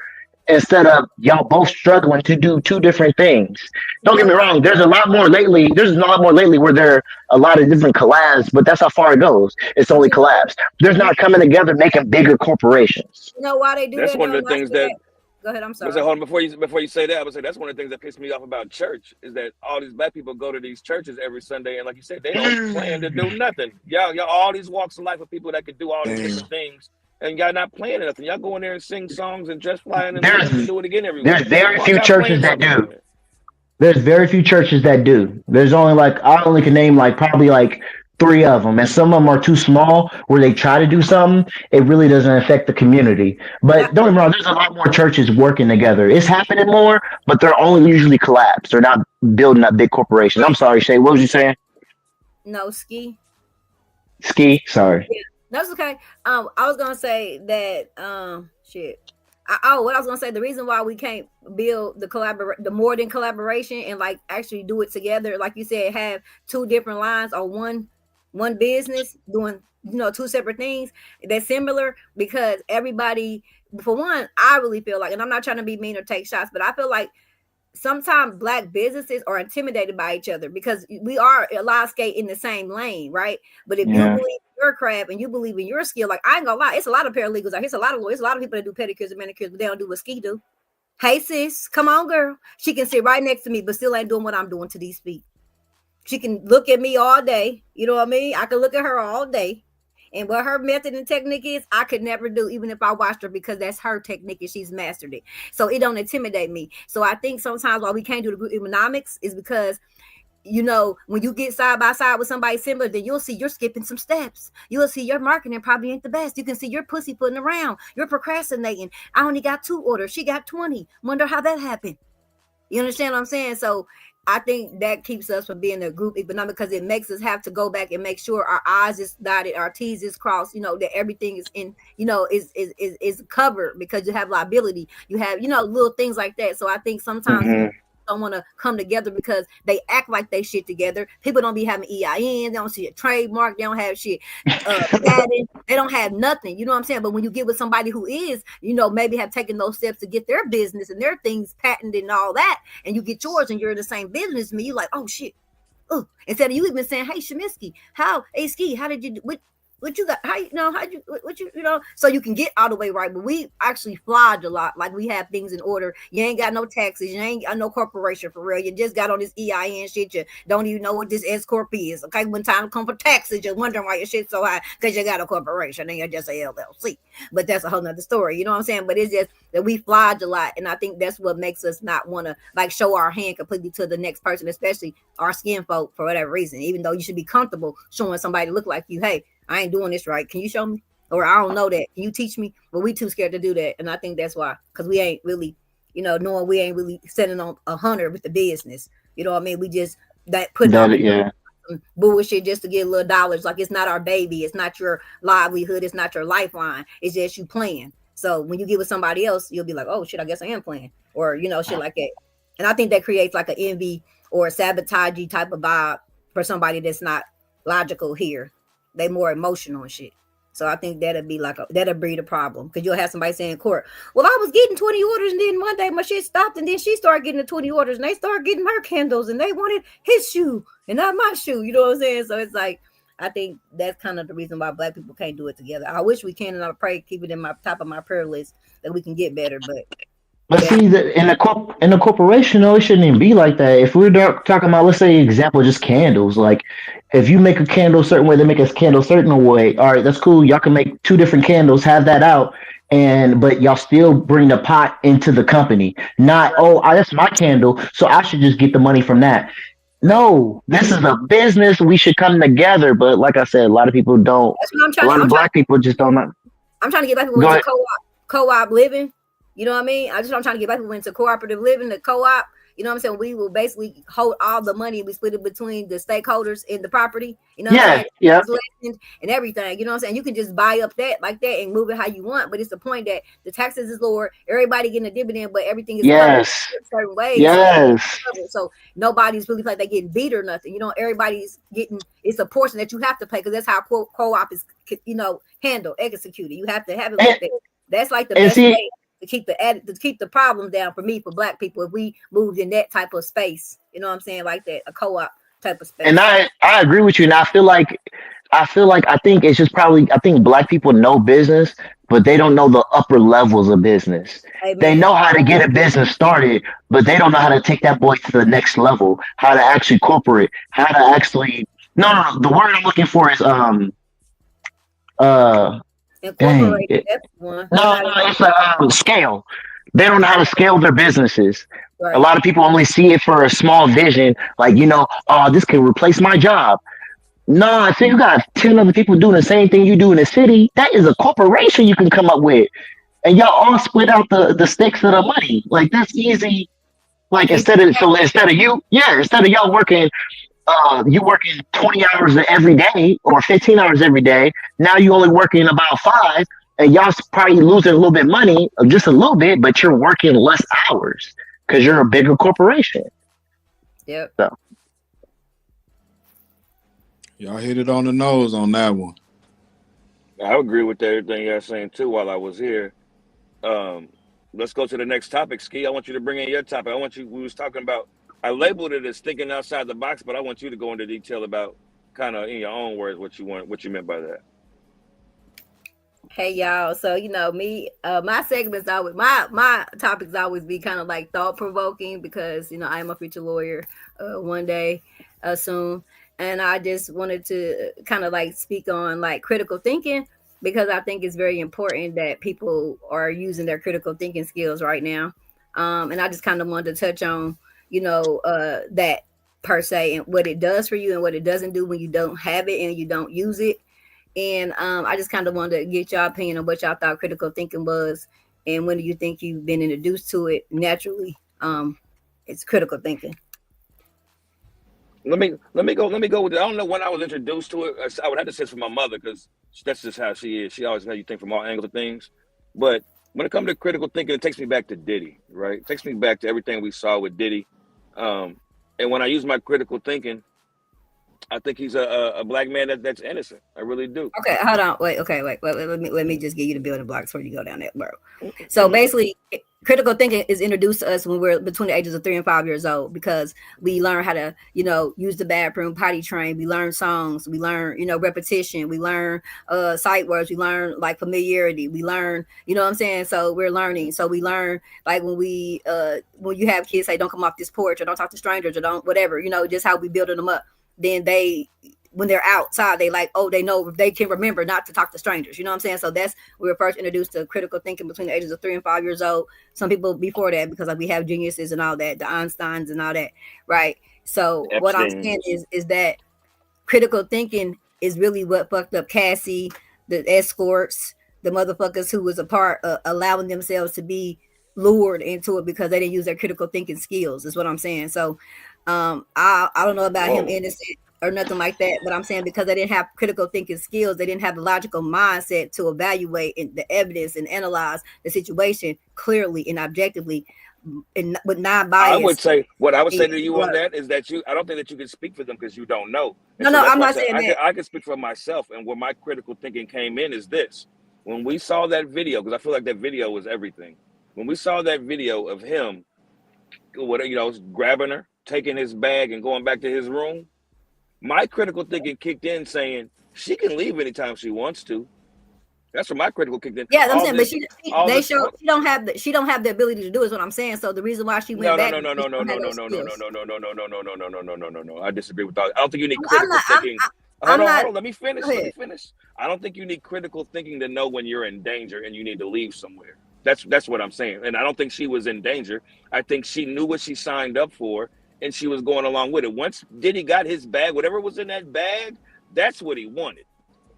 instead of y'all both struggling to do two different things.
You
Don't get
know
me
why?
wrong. There's a lot more lately. There's a lot more lately where there are a lot of different collabs, but that's how far it goes. It's
But
only collabs. There's
you
not coming together making bigger corporations.
know why they do
That's
that
one
though?
of the
And I
things
say
that.
that. Go ahead. I'm
But say,
sorry.
hold on, before you say that, I would say that's one of the things that pissed me off about church is that all these black people go to these churches every Sunday, and like you said, they don't plan to do nothing. Y'all, all these walks of life of people that could do all these
Damn.
different things, and y'all not planning nothing. Y'all go in there and sing songs and dress fly and then get up and
There's
do it again every
there's
week.
very
Why don't
few
y'all
churches
plan
that
something
do.
then?
There's very few churches that do. There's only like I only can name like probably like three of them, and some of them are too small where they try to do something. It really doesn't affect the community.
But
But don't get me wrong. There's a lot more churches working together. It's happening more, but they're only usually collapsed. They're not building up big corporations. I'm sorry, Shay. What was you saying?
no ski.
Ski. Sorry.
Yeah, that's okay. I was gonna say that. Shit. What I was gonna say. The reason why we can't build the more than collaboration and like actually do it together, like you said, have two different lines or one business doing two separate things that's similar because everybody. For one, I really feel like, and I'm not trying to be mean or take shots, but I feel like sometimes black businesses are intimidated by each other because we are a lot skate in the same lane, right? But if you
Yeah.
believe in your craft and you believe in your skill, like I ain't gonna lie, it's a lot of paralegals out here, it's a lot of lawyers, a lot of people that do pedicures and manicures, but they don't do what ski do. Hey sis, come on, girl. She can sit right next to me, but still ain't doing what I'm doing to these feet. She can look at me all day. You know what I mean? I can look at her all day. And what her method and technique is, I could never do, even if I watched her, because that's her technique and she's mastered it. So it don't intimidate me. So I think sometimes why we can't do the group economics is because when you get side by side with somebody similar, then you'll see you're skipping some steps. You'll see your marketing probably ain't the best. You can see your pussy putting around. You're procrastinating. I only got 2 orders. She got 20. Wonder how that happened. You understand what I'm saying? So I think that keeps us from being a group economic because it makes us have to go back and make sure our I's is dotted, our T's is crossed, that everything is in, is covered because you have liability. You have, little things like that. So I think sometimes
Hmm.
don't want to come together because they act like they shit together. People don't be having EIN, they don't see a trademark, they don't have shit patent, they don't have nothing. You know what I'm saying? But when you get with somebody who is, maybe have taken those steps to get their business and their things patented and all that, and you get yours and you're in the same business as me, you like, oh shit. Instead of you even saying, hey Shaminsky, hey Ski, how did you do what you got? How you what so you can get all the way right. But we actually flawed a lot. Like we have things in order. You ain't got no taxes. You ain't got no corporation for real. You just got on this EIN shit. You don't even know what this S corp is. Okay, when time come for taxes, you're wondering why your shit's so high because you got a corporation and you're just a LLC. But that's a whole nother story. You know what I'm saying? But it's just that we flawed a lot, and I think that's what makes us not want to like show our hand completely to the next person, especially our skin folk for whatever reason. Even though you should be comfortable showing somebody to look like you, hey, I ain't doing this right. Can you show me? Or I don't know that. Can you teach me? But we too scared to do that. And I think that's why. Because we ain't really, knowing we ain't really sending on a hunter with the business. You know what I mean? We just putting
That
on
yeah.
some bullshit just to get little dollars. Like it's not our baby. It's not your livelihood. It's not your lifeline. It's just you playing. So when you get with somebody else, you'll be like, oh shit, I guess I am playing. Or, shit like that. And I think that creates like an envy or a sabotagey type of vibe for somebody that's not logical here. They more emotional and shit. So I think that'll breed a problem because you'll have somebody saying in court, well, I was getting 20 orders and then one day my shit stopped and then she started getting the 20 orders and they started getting her candles and they wanted his shoe and not my shoe. You know what I'm saying? So it's like, I think that's kind of the reason why black people can't do it together. I wish we can, and I pray keep it in my top of my prayer list that we can get better. But
But
that
see, in a corporation, though, it shouldn't even be like that. If we're talking about, let's say, example, just candles. Like, if you make a candle a certain way, they make a candle a certain way. All right, that's cool. Y'all can make two different candles, have that out, but y'all still bring the pot into the company. Not,
Right.
oh, that's my candle, so I should just get the money from that.
Right.
No, this is a business. We should come together. But like I said, a lot of people don't.
That's what I'm
A
trying to.
lot of black people just don't know.
I'm trying to get black people
Go
into
ahead.
co-op living. You know what I mean? I'm trying to get black people into cooperative living, the co-op. You know what I'm saying? We will basically hold all the money. We split it between the stakeholders in the property. You know what I'm
Yeah,
saying?
yeah,
It's lessened and everything. You know what I'm saying? You can just buy up that like that and move it how you want. But it's the point that the taxes is lower. Everybody getting a dividend, but everything is covered
yes,
certain ways. So
yes.
so nobody's really like they getting beat or nothing. You know, everybody's getting it's a portion that you have to pay because that's how co-op is handled, executed. You have to have it
And,
like that. That's like the
and
best
see,
way to keep the problems down for me, for black people, if we moved in that type of space. You know what I'm saying? Like that, a co-op type of
and
space.
I agree with you. And I think it's just probably I think black people know business, but they don't know the upper levels of business. They
Amen.
know how to get a business started, but they don't know how to take that boy to the next level. How to actually corporate. How to actually no. The word I'm looking for is uh dang
Incorporated.
it,
That's one. They
no
not
no it's a scale. They don't know how to scale their businesses. A
right.
lot of people only see it for a small vision, like oh, this can replace my job. No, if you got 10 other people doing the same thing you do in the city, that is a corporation you can come up with. And y'all all split out the sticks of the money. Like that's easy. Like
Easy.
instead of y'all working you working 20 hours every day or 15 hours every day. Now you only working about 5 and y'all probably losing a little bit of money, just a little bit, but you're working less hours because you're a bigger corporation.
Yep.
So
Y'all hit it on the nose on that one.
I agree with everything you're saying too. While I was here, um, let's go to the next topic. Ski, I want you to bring in your topic. I want you. We was talking about. I labeled it as thinking outside the box, but I want you to go into detail about kind of in your own words what you meant by that.
Hey y'all, so me, my segments always my topics always be kind of like thought provoking because I am a future lawyer, one day, soon, and I just wanted to kind of like speak on like critical thinking because I think it's very important that people are using their critical thinking skills right now, and I just kind of wanted to touch on that per se and what it does for you and what it doesn't do when you don't have it and you don't use it. And I just kind of wanted to get your opinion on what y'all thought critical thinking was, and when do you think you've been introduced to it naturally? It's critical thinking.
Let me go with it. I don't know when I was introduced to it. I would have to say it's from my mother because that's just how she is. She always has you think from all angles of things. But when it comes to critical thinking, it takes me back to Diddy, right? It takes me back to everything we saw with Diddy. Um, and when I use my critical thinking, I think he's a black man that's innocent. I really do.
Okay, hold on. Wait. Okay, wait. Let me just give you the building blocks before you go down that road. So
Mm-hmm.
basically, critical thinking is introduced to us when we're between the ages of 3 and 5 years old because we learn how to, use the bathroom, potty train. We learn songs. We learn, repetition. We learn sight words. We learn like familiarity. We learn, you know what I'm saying? So we're learning. So we learn like when you have kids say, don't come off this porch or don't talk to strangers or don't whatever, just how we building them up. Then when they're outside, they like, oh, they know they can remember not to talk to strangers. You know what I'm saying? So that's we were first introduced to critical thinking between the ages of 3 and 5 years old. Some people before that, because like we have geniuses and all that, the Einsteins and all that, right? So what I'm saying
Epstein's.
is that critical thinking is really what fucked up Cassie, the escorts, the motherfuckers who was a part of allowing themselves to be lured into it because they didn't use their critical thinking skills. Is what I'm saying. So I don't know about him
Whoa.
innocent or nothing like that, but I'm saying because they didn't have critical thinking skills, they didn't have the logical mindset to evaluate the evidence and analyze the situation clearly and objectively and with
I would
non-bias.
say what I would say to you on that is that I don't think that you can speak for them because you don't know. And so
No,
that's
I'm
why I
not
said
saying that.
I can speak for myself. And where my critical thinking came in is this. When we saw that video, because I feel like that video was everything. When we saw that video of him, grabbing her, taking his bag and going back to his room, my critical thinking kicked in saying she can leave anytime she wants to. That's where my critical kicked in.
Yeah, I'm
All
saying, but
this, all
they
this.
show she don't have the ability to do is what I'm saying. So the reason why she
No,
went
no,
back
no,
is
no,
she
no, no,
don't
no,
have
no,
those
no, no, no,
skills.
no, no, no, no, no, no, no, no, no, no, no, no. I disagree with that. I don't think you need
I'm
critical
not.
thinking. Hold
I'm
on,
not.
hold on. Let me
Go
finish. Let me
ahead.
finish. I don't think you need critical thinking to know when you're in danger and you need to leave somewhere. That's what I'm saying. And I don't think she was in danger. I think she knew what she signed up for and she was going along with it. Once Diddy got his bag, whatever was in that bag, that's what he wanted.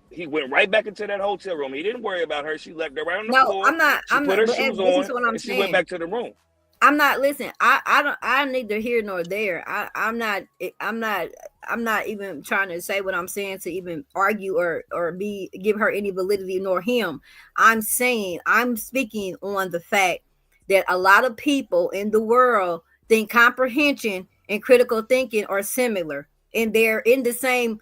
He went right back into that hotel room. He didn't worry about her. She left her right on the
No,
floor.
I'm not.
She
I'm
put
not.
her
But
shoes
listen
on
to what I'm
and she went
saying.
back to the room.
I'm not. Listen. I don't. I'm neither here nor there. I'm not. I'm not. I'm not even trying to say what I'm saying to even argue or be give her any validity nor him. I'm saying I'm speaking on the fact that a lot of people in the world think comprehension and critical thinking are similar, and they're in the same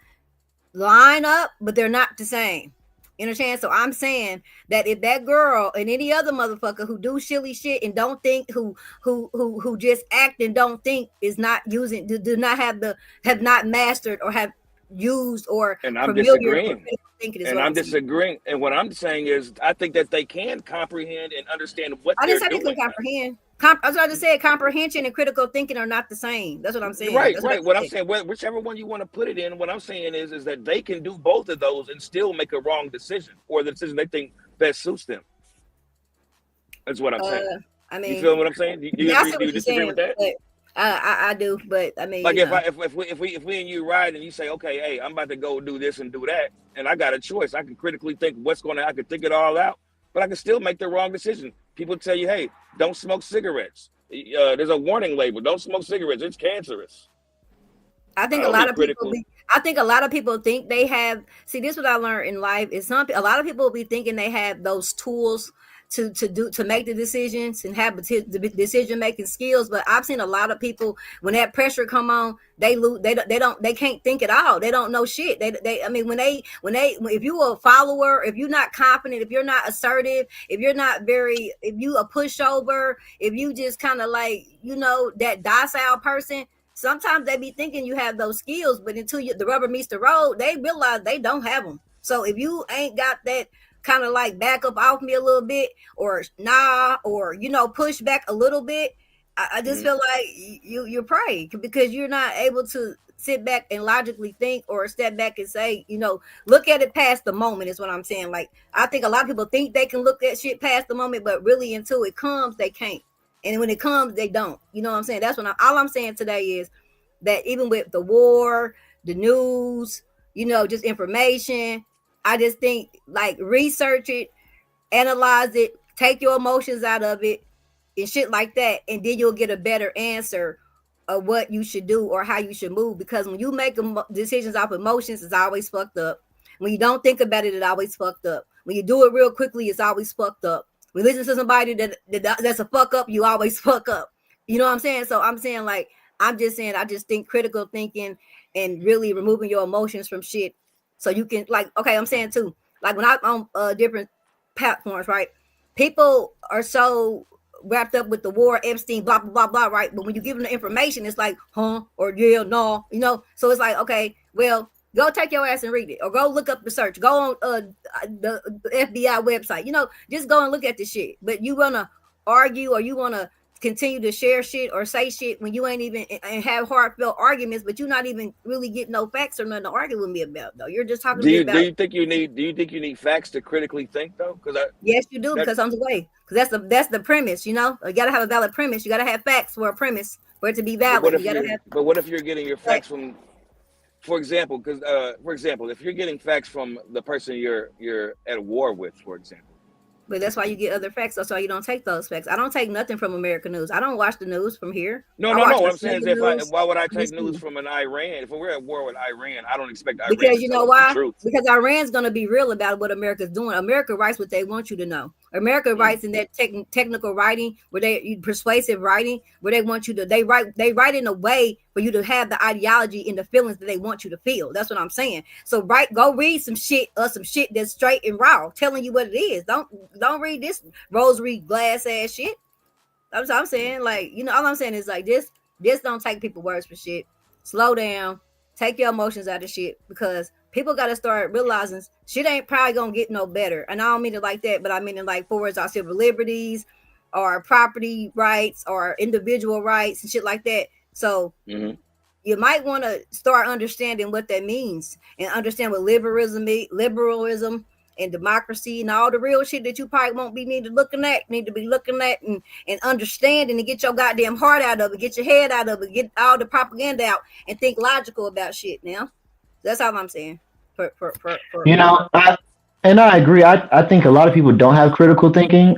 line up, but they're not the same. You understand? So I'm saying that if that girl and any other motherfucker who do silly shit and don't think, who just act and don't think, is not using, do not have not mastered or have used or
And I'm
familiar with
disagreeing.
critical thinking is
And
what
I'm
I'm saying.
disagreeing. And what I'm saying is, I think that they can comprehend and understand what
I didn't
they're
say they could
doing.
comprehend. I was about to say comprehension and critical thinking are not the same. That's what I'm saying.
Right,
That's what
right. What
I
I'm
said.
saying, whichever one you want to put it in, what I'm saying is that they can do both of those and still make a wrong decision or the decision they think best suits them. That's what I'm saying.
I
You
mean,
feel what I'm saying? Do you
yeah, I
agree?
see
Do
what
you
you're
disagree
saying,
with that?
but I do. But I mean,
Like if we and you ride and you say, okay, hey, I'm about to go do this and do that, and I got a choice. I can critically think I can think it all out, but I can still make the wrong decision. People tell you, hey, don't smoke cigarettes. There's a warning label. Don't smoke cigarettes. It's cancerous.
I
I
think a
don't
lot
need
of people
critical.
be. I think a lot of people think they have. See, this is what I learned in life is a lot of people be thinking they have those tools to make the decisions and have the decision making skills. But I've seen a lot of people when that pressure come on, they lose. They can't think at all. They don't know shit. I mean if you a follower, if you're not confident, if you're not assertive, if you're not very, if you a pushover, if you just kind of like that docile person, sometimes they be thinking you have those skills, but until the rubber meets the road, they realize they don't have them. So if you ain't got that kind of like back up off me a little bit, or nah, or push back a little bit, I just
Mhm.
feel like you're prey because you're not able to sit back and logically think or step back and say, look at it past the moment is what I'm saying. Like I think a lot of people think they can look at shit past the moment, but really until it comes, they can't. And when it comes, they don't. You know what I'm saying? That's all I'm saying today is that even with the war, the news, just information, I just think like research it, analyze it, take your emotions out of it, and shit like that, and then you'll get a better answer of what you should do or how you should move. Because when you make decisions off emotions, it's always fucked up. When you don't think about it, it's always fucked up. When you do it real quickly, it's always fucked up. When you listen to somebody that's a fuck up, you always fuck up. You know what I'm saying? So I'm saying like I'm just saying I just think critical thinking and really removing your emotions from shit so you can like okay, I'm saying too, like when I'm on different platforms, right? People are so wrapped up with the war, Epstein, blah blah blah blah, right? But when you give them the information, it's like, huh, or yeah, no, So it's like, okay, well, go take your ass and read it, or go look up the search, go on the FBI website, just go and look at the shit. But you wanna argue or you wanna continue to share shit or say shit when you ain't even and have heartfelt arguments, but you're not even really getting no facts or nothing to argue with me about though. You're just talking to
Do
me
you do
about.
you think you need do you think you need facts to critically think though? Because
Yes, you do,
that
because I'm the way. Because that's the premise. You gotta have a valid premise. You gotta have facts for a premise for it to be
but
valid. You gotta have.
what if you're getting your
Right.
facts from, for example, if you're getting facts from the person you're at war with, for example.
But that's why you get other facts. That's why you don't take those facts. I don't take nothing from American news. I don't watch the news from here.
No,
I
no, no.
watch
What I'm saying
Australian
is,
news,
why would I take news
BBC.
from an Iran? If we're at war with Iran, I don't expect Iran
Because
to
you
tell
know
us the
why?
truth.
Because Iran's going to be real about what America's doing. America writes what they want you to know. America
Mm.
writes in that technical writing, where they persuasive writing, where they want you to. They write in a way for you to have the ideology and the feelings that they want you to feel. That's what I'm saying. So go read some shit that's straight and raw, telling you what it is. Don't read this rosary glass ass shit. That's what I'm saying. Like, all I'm saying is like this don't take people words for shit. Slow down. Take your emotions out of shit because people gotta start realizing shit ain't probably gonna get no better. And I don't mean it like that, but I mean it like towards our civil liberties or property rights or individual rights and shit like that. So
Hmm.
you might want to start understanding what that means and understand what liberalism and democracy and all the real shit that you probably won't be need to be looking at and understanding and get your goddamn heart out of it, get your head out of it, get all the propaganda out and think logical about shit now. That's all I'm saying. For
You know, I agree. I think a lot of people don't have critical thinking.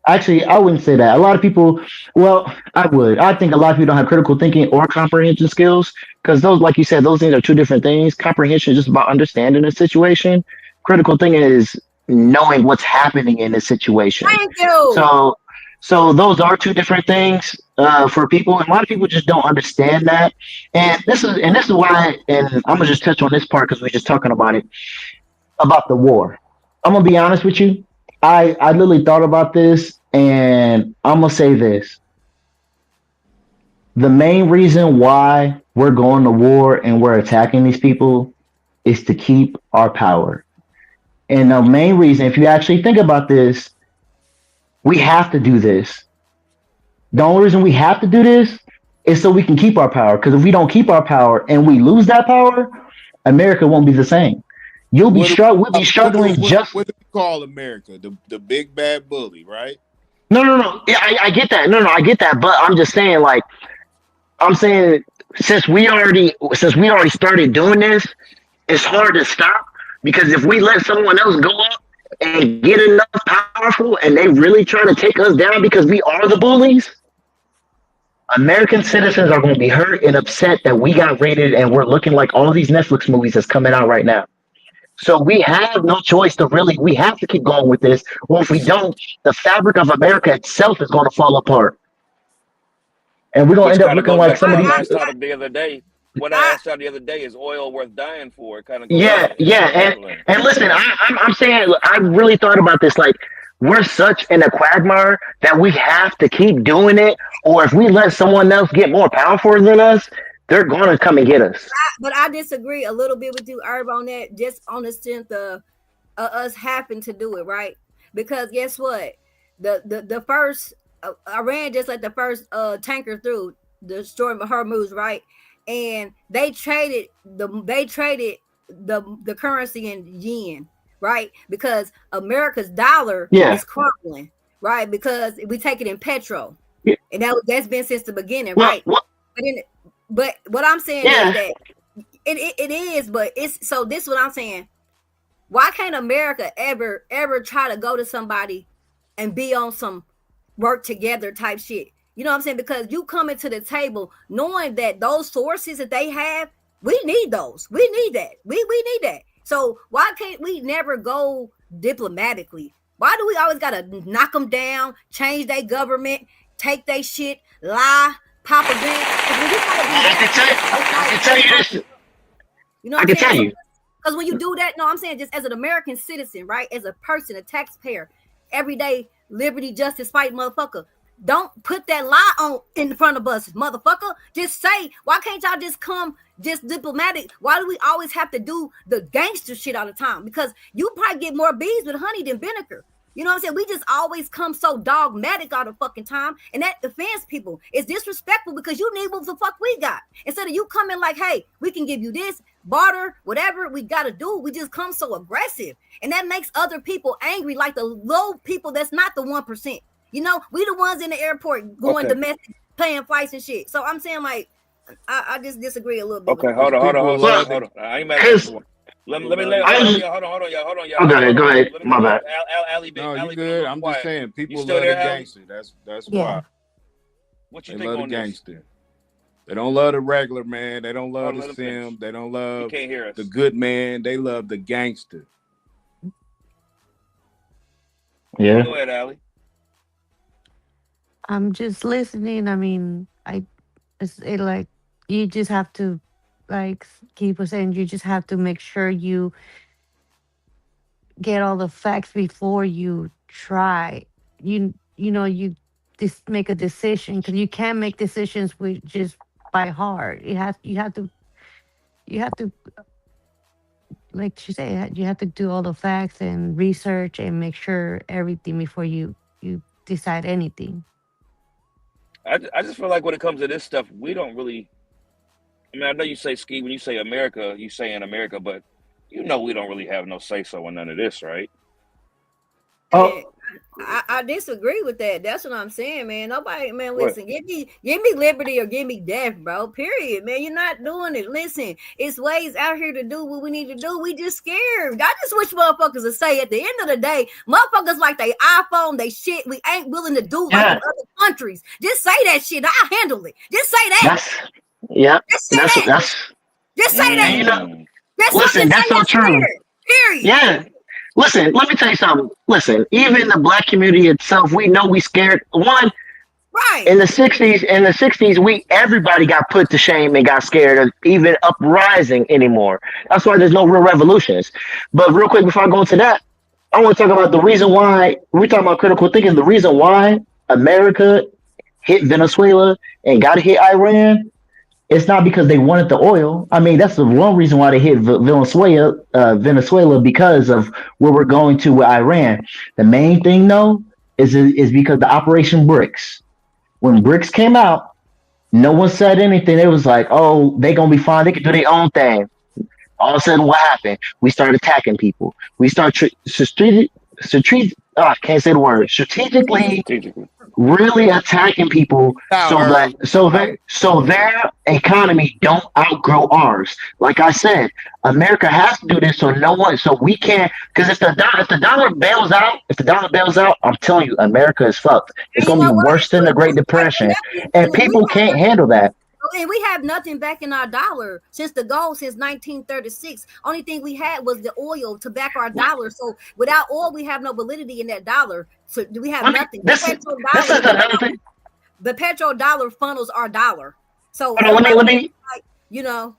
Actually, I wouldn't say that. A lot of people, well, I would. I think a lot of people don't have critical thinking or comprehension skills because those, like you said, those things are two different things. Comprehension is just about understanding a situation. Critical thinking is knowing what's happening in a situation.
thank you.
So, so those are two different things for people, and a lot of people just don't understand that. And this is why. And I'm gonna just touch on this part because we're just talking about the war. I'm gonna be honest with you. I literally thought about this, and I'm gonna say this: the main reason why we're going to war and we're attacking these people is to keep our power. And the main reason, if you actually think about this, we have to do this. The only reason we have to do this is so we can keep our power. Because if we don't keep our power and we lose that power, America won't be the same.
What do
We'll be struggling just.
what do we call America? The big bad bully, right?
No, no, no. Yeah, I get that. No, no, I get that. But I'm just saying, like, I'm saying since we already started doing this, it's hard to stop because if we let someone else go up and get enough powerful and they really try to take us down because we are the bullies, American citizens are going to be hurt and upset that we got rated and we're looking like all these Netflix movies that's coming out right now. So we have no choice to really, we have to keep going with this. Or if we don't, the fabric of America itself is going to fall apart. And we're going to
Which
end up
kind of
looking
goes
like
back to
some of
what
these.
I asked y'all the other day. What I
I,
asked y'all the other day is oil worth dying for? It kind of goes
Yeah,
in
yeah.
that vein.
And listen, I'm saying, look, I really thought about this. Like, we're such in a quagmire that we have to keep doing it. Or if we let someone else get more powerful than us, they're going to come and get us.
but I disagree a little bit with you, Herb, on that. Just on the strength of us having to do it, right? Because guess what? The first Iran just like the first tanker through the storm of Hormuz, right? And they traded the currency in yen, right? Because America's dollar
Yeah.
is crumbling, right? Because we take it in petrol,
Yeah.
and that's been since the beginning,
Well,
right?
well,
But but what I'm saying is
yeah.
that it is, but it's so this is what I'm saying. Why can't America ever try to go to somebody and be on some work together type shit? You know what I'm saying? Because you come into the table knowing that those sources that they have, we need those. We need that. We need that. So why can't we never go diplomatically? Why do we always gotta knock them down, change their government, take their shit, lie, propaganda? Because when you gotta do
I
that
can tell,
shit, it's
I
like
can tell you this.
you know what
I
I'm
can
saying?
tell
So
you.
because when you do that, no, I'm saying just as an American citizen, right? As a person, a taxpayer, everyday liberty, justice fight, motherfucker. Don't put that lie on in front of us, motherfucker. Just say, why can't y'all just come just diplomatic? Why do we always have to do the gangster shit all the time? Because you probably get more bees with honey than vinegar. You know what I'm saying? We just always come so dogmatic all the fucking time, and that offends people. It's disrespectful because you need what the fuck we got. Instead of you coming like, hey, we can give you this, barter, whatever we gotta do, we just come so aggressive. And that makes other people angry, like the low people that's not the 1%. You know, we the ones in the airport going
Okay.
domestic, paying flights and shit. So I'm saying like I just disagree a little bit with
Okay.
that.
Because
Hold on,
people
Well,
love
Simon.
the
Hold on. I ain't mad at you.
because
Hold on.
people love the
Hold
I
on,
just.
y'all.
gangster.
Hold on, y'all. Hold on, y'all.
Oh, go
Hold
ahead.
on,
Go
hold on.
ahead. My
Let me
bad.
Allie been
No, you
a
good.
little
I'm just
quiet.
saying
You
people
still
love
there,
the
Allie?
gangster. That's why.
Yeah.
What you
They
think
love the
on this?
gangster. They don't love the regular man. They don't love
Hold on,
the
let him finish.
sim. They don't
He
love
can't hear
the
us.
good man. They love the gangster.
Yeah.
Go ahead, Allie.
I'm just listening. I mean, it's like you just have to, like Keith was saying, you just have to make sure you get all the facts before you try. You just make a decision because you can't make decisions with just by heart. You have to like she said, you have to do all the facts and research and make sure everything before you decide anything.
I just feel like when it comes to this stuff, we don't really. I mean, I know you say ski when you say America, you say in America, but you know we don't really have no say so in none of this, right?
And
Oh,
I disagree with that. That's what I'm saying, man. Nobody, man,
What?
listen, give me liberty or give me death, bro. Period, man. You're not doing it. Listen, it's ways out here to do what we need to do. We just scared. I just wish motherfuckers would say at the end of the day, motherfuckers like they iPhone, they shit. We ain't willing to do like them
yeah.
other countries. Just say that shit. I'll handle it. Just say that.
That's yeah.
Just say
That's
that.
that's
Just say
and
that.
you know,
Mm.
Just
listen,
fucking say
that's so
you're
true.
scared. Period.
Yeah. Listen, let me tell you something. Listen, even the black community itself, we know we scared. One,
Right.
in the 60s, we everybody got put to shame and got scared of even uprising anymore. That's why there's no real revolutions. But real quick before I go into that, I want to talk about the reason why we're talking about critical thinking. The reason why America hit Venezuela and got to hit Iran, it's not because they wanted the oil. I mean, that's the one reason why they hit Venezuela because of where we're going to with Iran. The main thing, though, is because the Operation BRICS. When BRICS came out, no one said anything. It was like, oh, they gonna be fine. They can do their own thing. All of a sudden, what happened? We started attacking people. We started I can't say the word. Strategically
Strategically.
really attacking people
Out
so that
early.
their economy don't outgrow ours. Like I said, America has to do this so no one so we can't because if the dollar bails out, I'm telling you, America is fucked. It's
And you
gonna be
know what?
worse than the Great Depression, and
We
people can't handle that.
and we have nothing back in our dollar since the gold since 1936. Only thing we had was the oil to back our dollar. So without oil, we have no validity in that dollar. So we have
Let me
nothing.
this is another thing.
The petrodollar funnels our dollar. So
Hold on,
everybody,
let me
like, you know,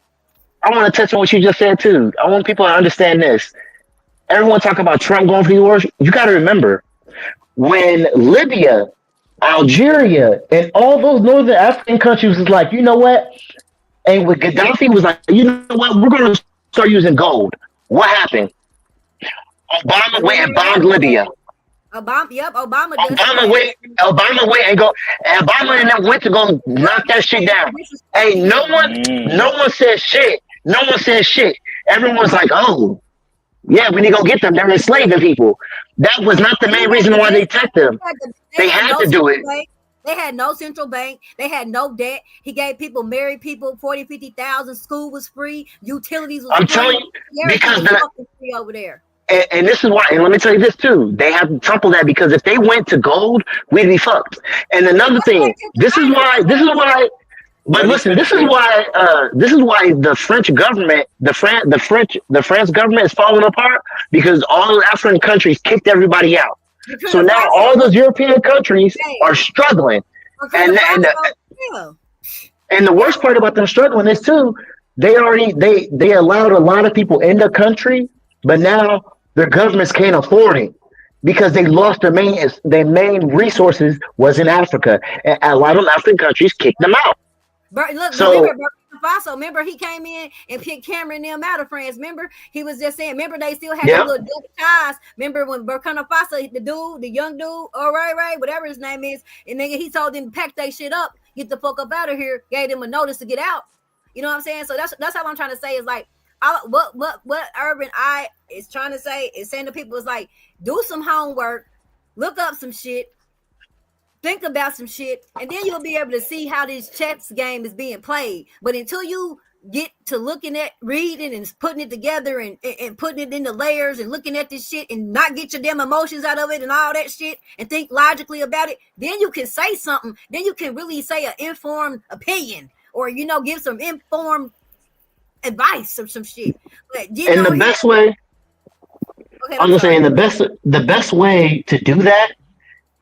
I want to touch on what you just said too. I want people to understand this. Everyone talk about Trump going for the wars. You got to remember when Libya, Algeria, and all those northern African countries was like, you know what? And with Gaddafi was like, you know what? We're going to start using gold. What happened? Obama
they
went
went
and
in
bombed
after
Libya.
that. Obama does
Obama
that.
went. Obama went and go. And Obama and them went to go knock that shit down. Hey,
Disrespecting him.
no
Mm.
one said shit. No one said shit. Everyone's like, oh, yeah, we need to go get them. They're enslaving people. That was not the
And
main reason why they attacked them.
they
They
had
had
no
to do
central
it.
bank. They had no central bank. They had no debt. He gave people, married people, 40, 50,000. School was free. Utilities was
I'm telling
free.
you,
Everything
because
was
the
fucking free over there.
and this is why. And let me tell you this too. They have to topple that because if they went to gold, we'd be fucked. And another
That's why
thing,
they took
this is
the
why.
island.
This is why. But
Let him
listen,
finish, Kev.
this is why the French government, the France government is falling apart because all the African countries kicked everybody out. So
Burkina
now
Faso
all
was
those European countries
hey,
are struggling,
Burkina
and and
Faso.
the,
Yeah.
and the
Yeah.
worst part about them struggling is too, they allowed a lot of people in the country, but now their governments can't afford it because they lost their main resources was in Africa, and a lot of African countries kicked them out.
Look, remember
So
Burkina Faso. Remember he came in and picked Cameron and them out of France. Remember he was just saying. Remember they still had them
yeah,
little Dutch ties. Remember when Burkina Faso, the young dude, all right, whatever his name is, and then he told them to pack that shit up, get the fuck up out of here. Gave them a notice to get out. You know what I'm saying? So that's how I'm trying to say is like, what Urban I is trying to say is saying to people is like, do some homework, look up some shit, think about some shit, and then you'll be able to see how this chess game is being played. But until you get to looking at reading and putting it together and putting it into layers and looking at this shit and not get your damn emotions out of it and all that shit and think logically about it, then you can say something. Then you can really say an informed opinion or give some informed advice or some shit. But getting
and the
on here,
best way
okay,
I'm
I'm
gonna say,
sorry.
and the best way to do that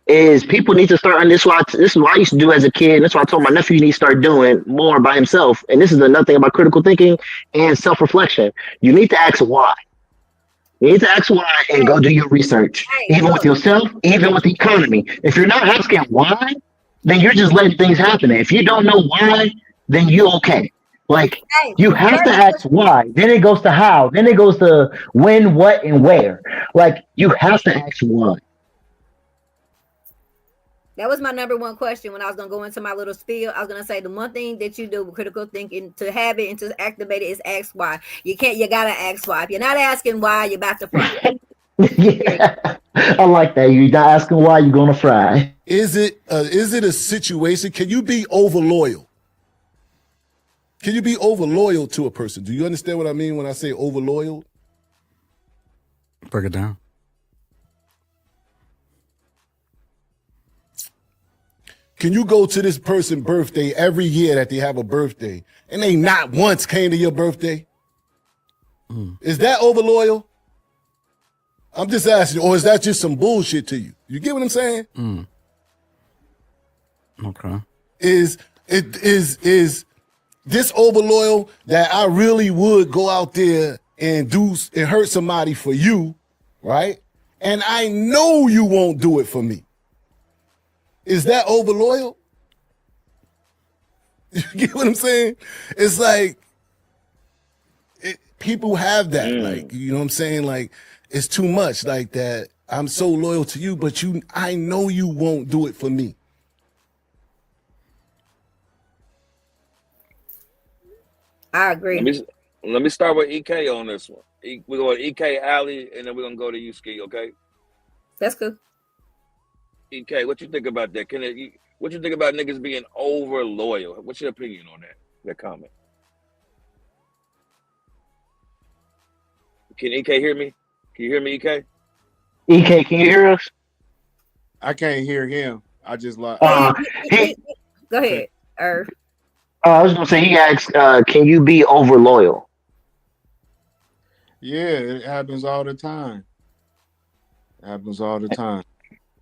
is people need to start. And this is what I used to do as a kid. And that's why I told my nephew he needs to start doing more by himself. And this is another thing about critical thinking and self reflection. You need to ask why. You need to ask why and go
Hey,
do your research, even with
look,
yourself, even with the economy. If you're not asking why, then you're just letting things happen. If you don't know why, then you're okay. Like
hey,
you have to
first,
ask why. Then it goes to how. Then it goes to when, what, and where. Like you have to ask why.
That was my number one question when I was gonna go into my little spiel. I was gonna say the one thing that you do with critical thinking to have it and to activate it is ask why. You gotta ask why. If you're not asking why, you're about to fry.
Yeah, I like that. You're not asking why you're gonna fry.
Is it a situation? Can you be over loyal? Can you be over loyal to a person? Do you understand what I mean when I say over loyal?
Break it down.
Can you go to this person's birthday every year that they have a birthday and they not once came to your birthday? Is that over loyal? I'm just asking, or is that just some bullshit to you? You get what I'm saying?
Okay.
Is this over loyal that I really would go out there and hurt somebody for you, right? And I know you won't do it for me. Is that over loyal? You get what I'm saying? It's like people have that, like, you know what I'm saying? Like, it's too much like that. I'm so loyal to you, but I know you won't do it for me.
I agree.
Let me start with EK on this one. We're going to EK, Allie, and then we're going to go to you, Ski, okay?
That's cool.
EK, what you think about that? What you think about niggas being over loyal? What's your opinion on that comment? Can EK hear me? Can you hear me, EK?
EK, can you hear us?
I can't hear him. I just like.
Go ahead.
I was gonna say he asked, "Can you be over loyal?"
Yeah, it happens all the time. It happens all the time.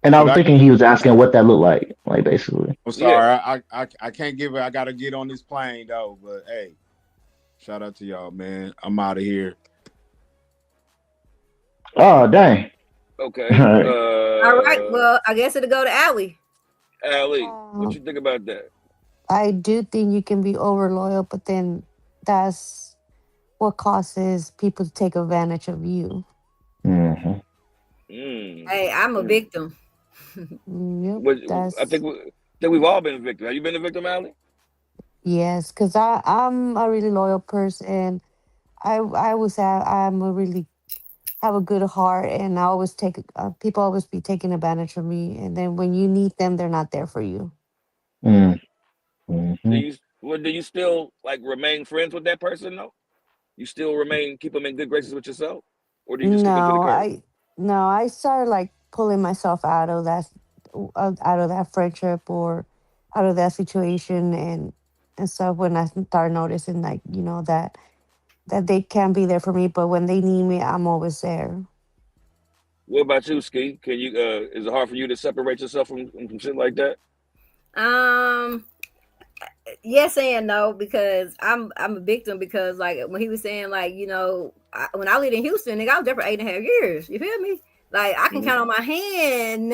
And I was thinking he was asking what that looked like basically.
I'm sorry, I can't give it. I gotta get on this plane though. But hey, shout out to y'all, man. I'm out of here.
Oh dang.
Okay.
All right. Well, I guess it'll go to Allie.
Allie, what you think about that?
I do think you can be over loyal, but then that's what causes people to take advantage of you.
Mm-hmm.
Hey, I'm a victim.
Yep,
I think we've all been a victim. Have you been a victim, Allie?
Yes, because I'm a really loyal person. I would say I'm a really have a good heart, and I always people always be taking advantage of me, and then when you need them, they're not there for you.
Mm-hmm.
Do you still like remain friends with that person though? You still keep them in good graces with yourself, or do you just kick them to the curb?
I started like pulling myself out of that friendship or out of that situation and stuff when I start noticing like that they can be there for me, but when they need me, I'm always there.
What about you, Ski? Can you is it hard for you to separate yourself from shit like that?
Yes and no, because I'm a victim, because like when he was saying like, when I lived in Houston, nigga, I was there for 8.5 years. You feel me? Like I can count on my hand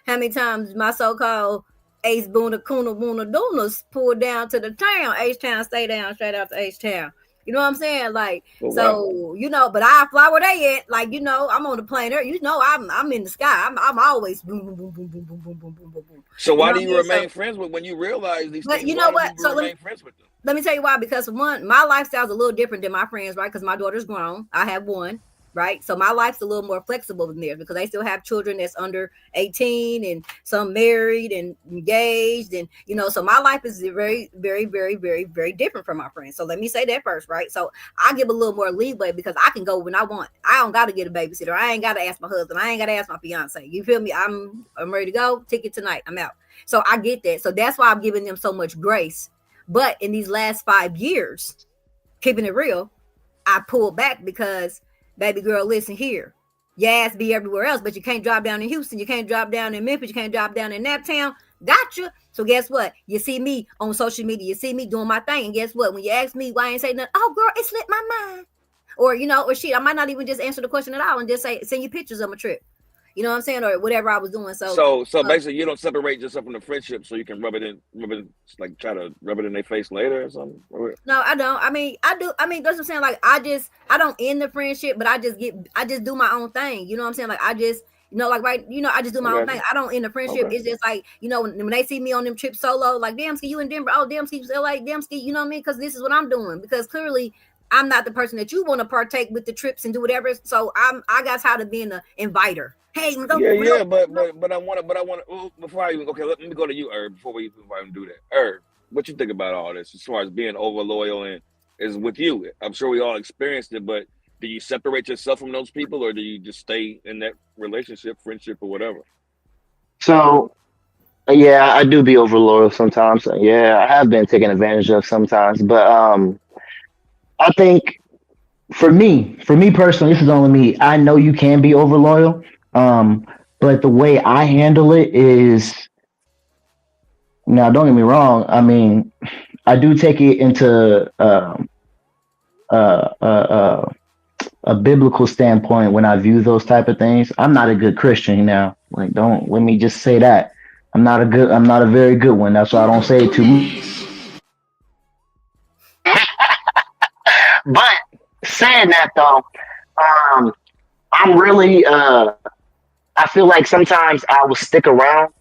how many times my so-called Ace Boona Kuna Boona Doonas pulled down to the town, H-Town, stay down, straight out to H-Town. You know what I'm saying? Like, but I fly where they at. Like, I'm on the plane there. I'm in the sky. I'm always boom, boom, boom, boom, boom, boom, boom, boom, boom, boom, boom.
So why do you remain friends with when you realize these things?
You know what? So
remain friends with them.
Let me tell you why. Because one, my lifestyle is a little different than my friends, right? Because my daughter's grown. I have one. Right. So my life's a little more flexible than theirs because they still have children that's under 18 and some married and engaged. And, so my life is very, very, very, very, very different from my friends. So let me say that first. Right. So I give a little more leeway because I can go when I want. I don't got to get a babysitter. I ain't got to ask my husband. I ain't got to ask my fiance. You feel me? I'm ready to go. Ticket tonight. I'm out. So I get that. So that's why I'm giving them so much grace. But in these last 5 years, keeping it real, I pulled back because baby girl, listen here. Your ass be everywhere else, but you can't drop down in Houston. You can't drop down in Memphis. You can't drop down in Naptown. Gotcha. So guess what? You see me on social media. You see me doing my thing. And guess what? When you ask me why I ain't say nothing, oh, girl, it slipped my mind. Or, or shit, I might not even just answer the question at all and just send you pictures of my trip. You know what I'm saying? Or whatever I was doing. So
basically you don't separate yourself from the friendship so you can like try to rub it in their face later or something?
No, I don't. I mean, I do. I mean, that's what I'm saying. Like, I don't end the friendship, but I just do my own thing. You know what I'm saying? Like, Like right, I just do
I
my own
got
thing.
you.
I don't end a friendship.
Okay.
It's just like, when they see me on them trips solo, like, damn ski, you in Denver, oh damn ski, like damn ski, you know what I mean? Because this is what I'm doing. Because clearly I'm not the person that you want to partake with the trips and do whatever. So I got tired of being an inviter. Hey,
Yeah,
we go.
yeah, but I want to before I even let me go to you, Herb, before I even do that. Herb, what you think about all this as far as being over loyal and is with you? I'm sure we all experienced it, but do you separate yourself from those people, or do you just stay in that relationship, friendship, or whatever?
So yeah, I do be over loyal sometimes. Yeah, I have been taken advantage of sometimes, but I think for me personally, this is only me. I know you can be over loyal, um, but the way I handle it is now. Don't get me wrong. I mean, I do take it into uh, uh, uh, a biblical standpoint when I view those type of things. I'm not a good Christian now. Like, don't let me just say that. I'm not a very good one. That's why I don't say it too much. But saying that though, um, I'm really I feel like sometimes I will stick around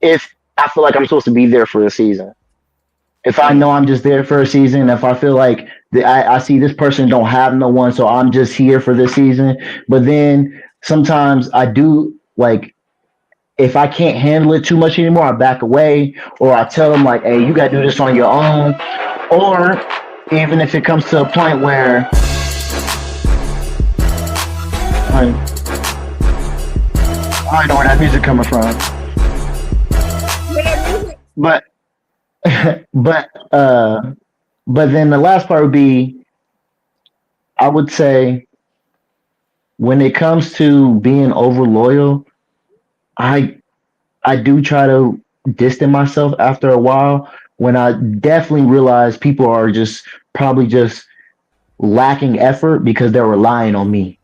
if I feel like I'm supposed to be there for a season. If I know
Mm.
I'm just there for a season, if I feel like I see this person don't have no one, so I'm just here for this season. But then sometimes I do like if I can't handle it too much anymore, I back away or I tell them like, "Hey, you gotta do this on your own." Or even if it comes to a point where I I don't know where that music coming from, but but but then the last part would be I would say when it comes to being over loyal, I I do try to distance myself after a while when I definitely realize people are just probably just lacking effort because they're relying on me.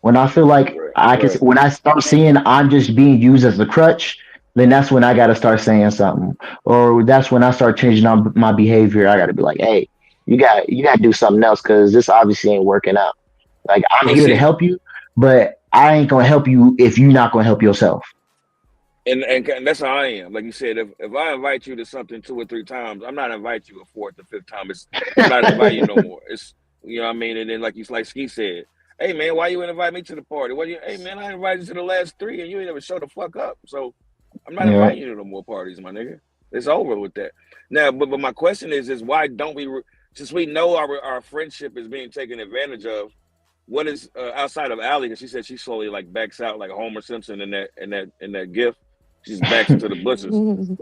When I feel like
Right,
I can,
right.
when I start seeing I'm just being used as a crutch, then that's when I got to start saying something, or that's when I start changing on my behavior. I got to be like, hey, you got to do something else because this obviously ain't working out. Like I'm
And
here to
see,
help you, but I ain't gonna help you if you're not gonna help yourself.
and that's how I am. Like you said, if I invite you to something 2 or 3 times, I'm not inviting you a fourth or fifth time. I'm not inviting you no more. It's you know what I mean. And then like Ski said, hey man, why you invite me to the party? Hey man, I invited you to the last three and you ain't ever show the fuck up. So I'm not
Yeah.
inviting you to no more parties, my nigga. It's over with that. Now, but my question is why don't we? Since we know our friendship is being taken advantage of, what is outside of Allie? Because she said she slowly like backs out like Homer Simpson in that gift. She's backs into the bushes.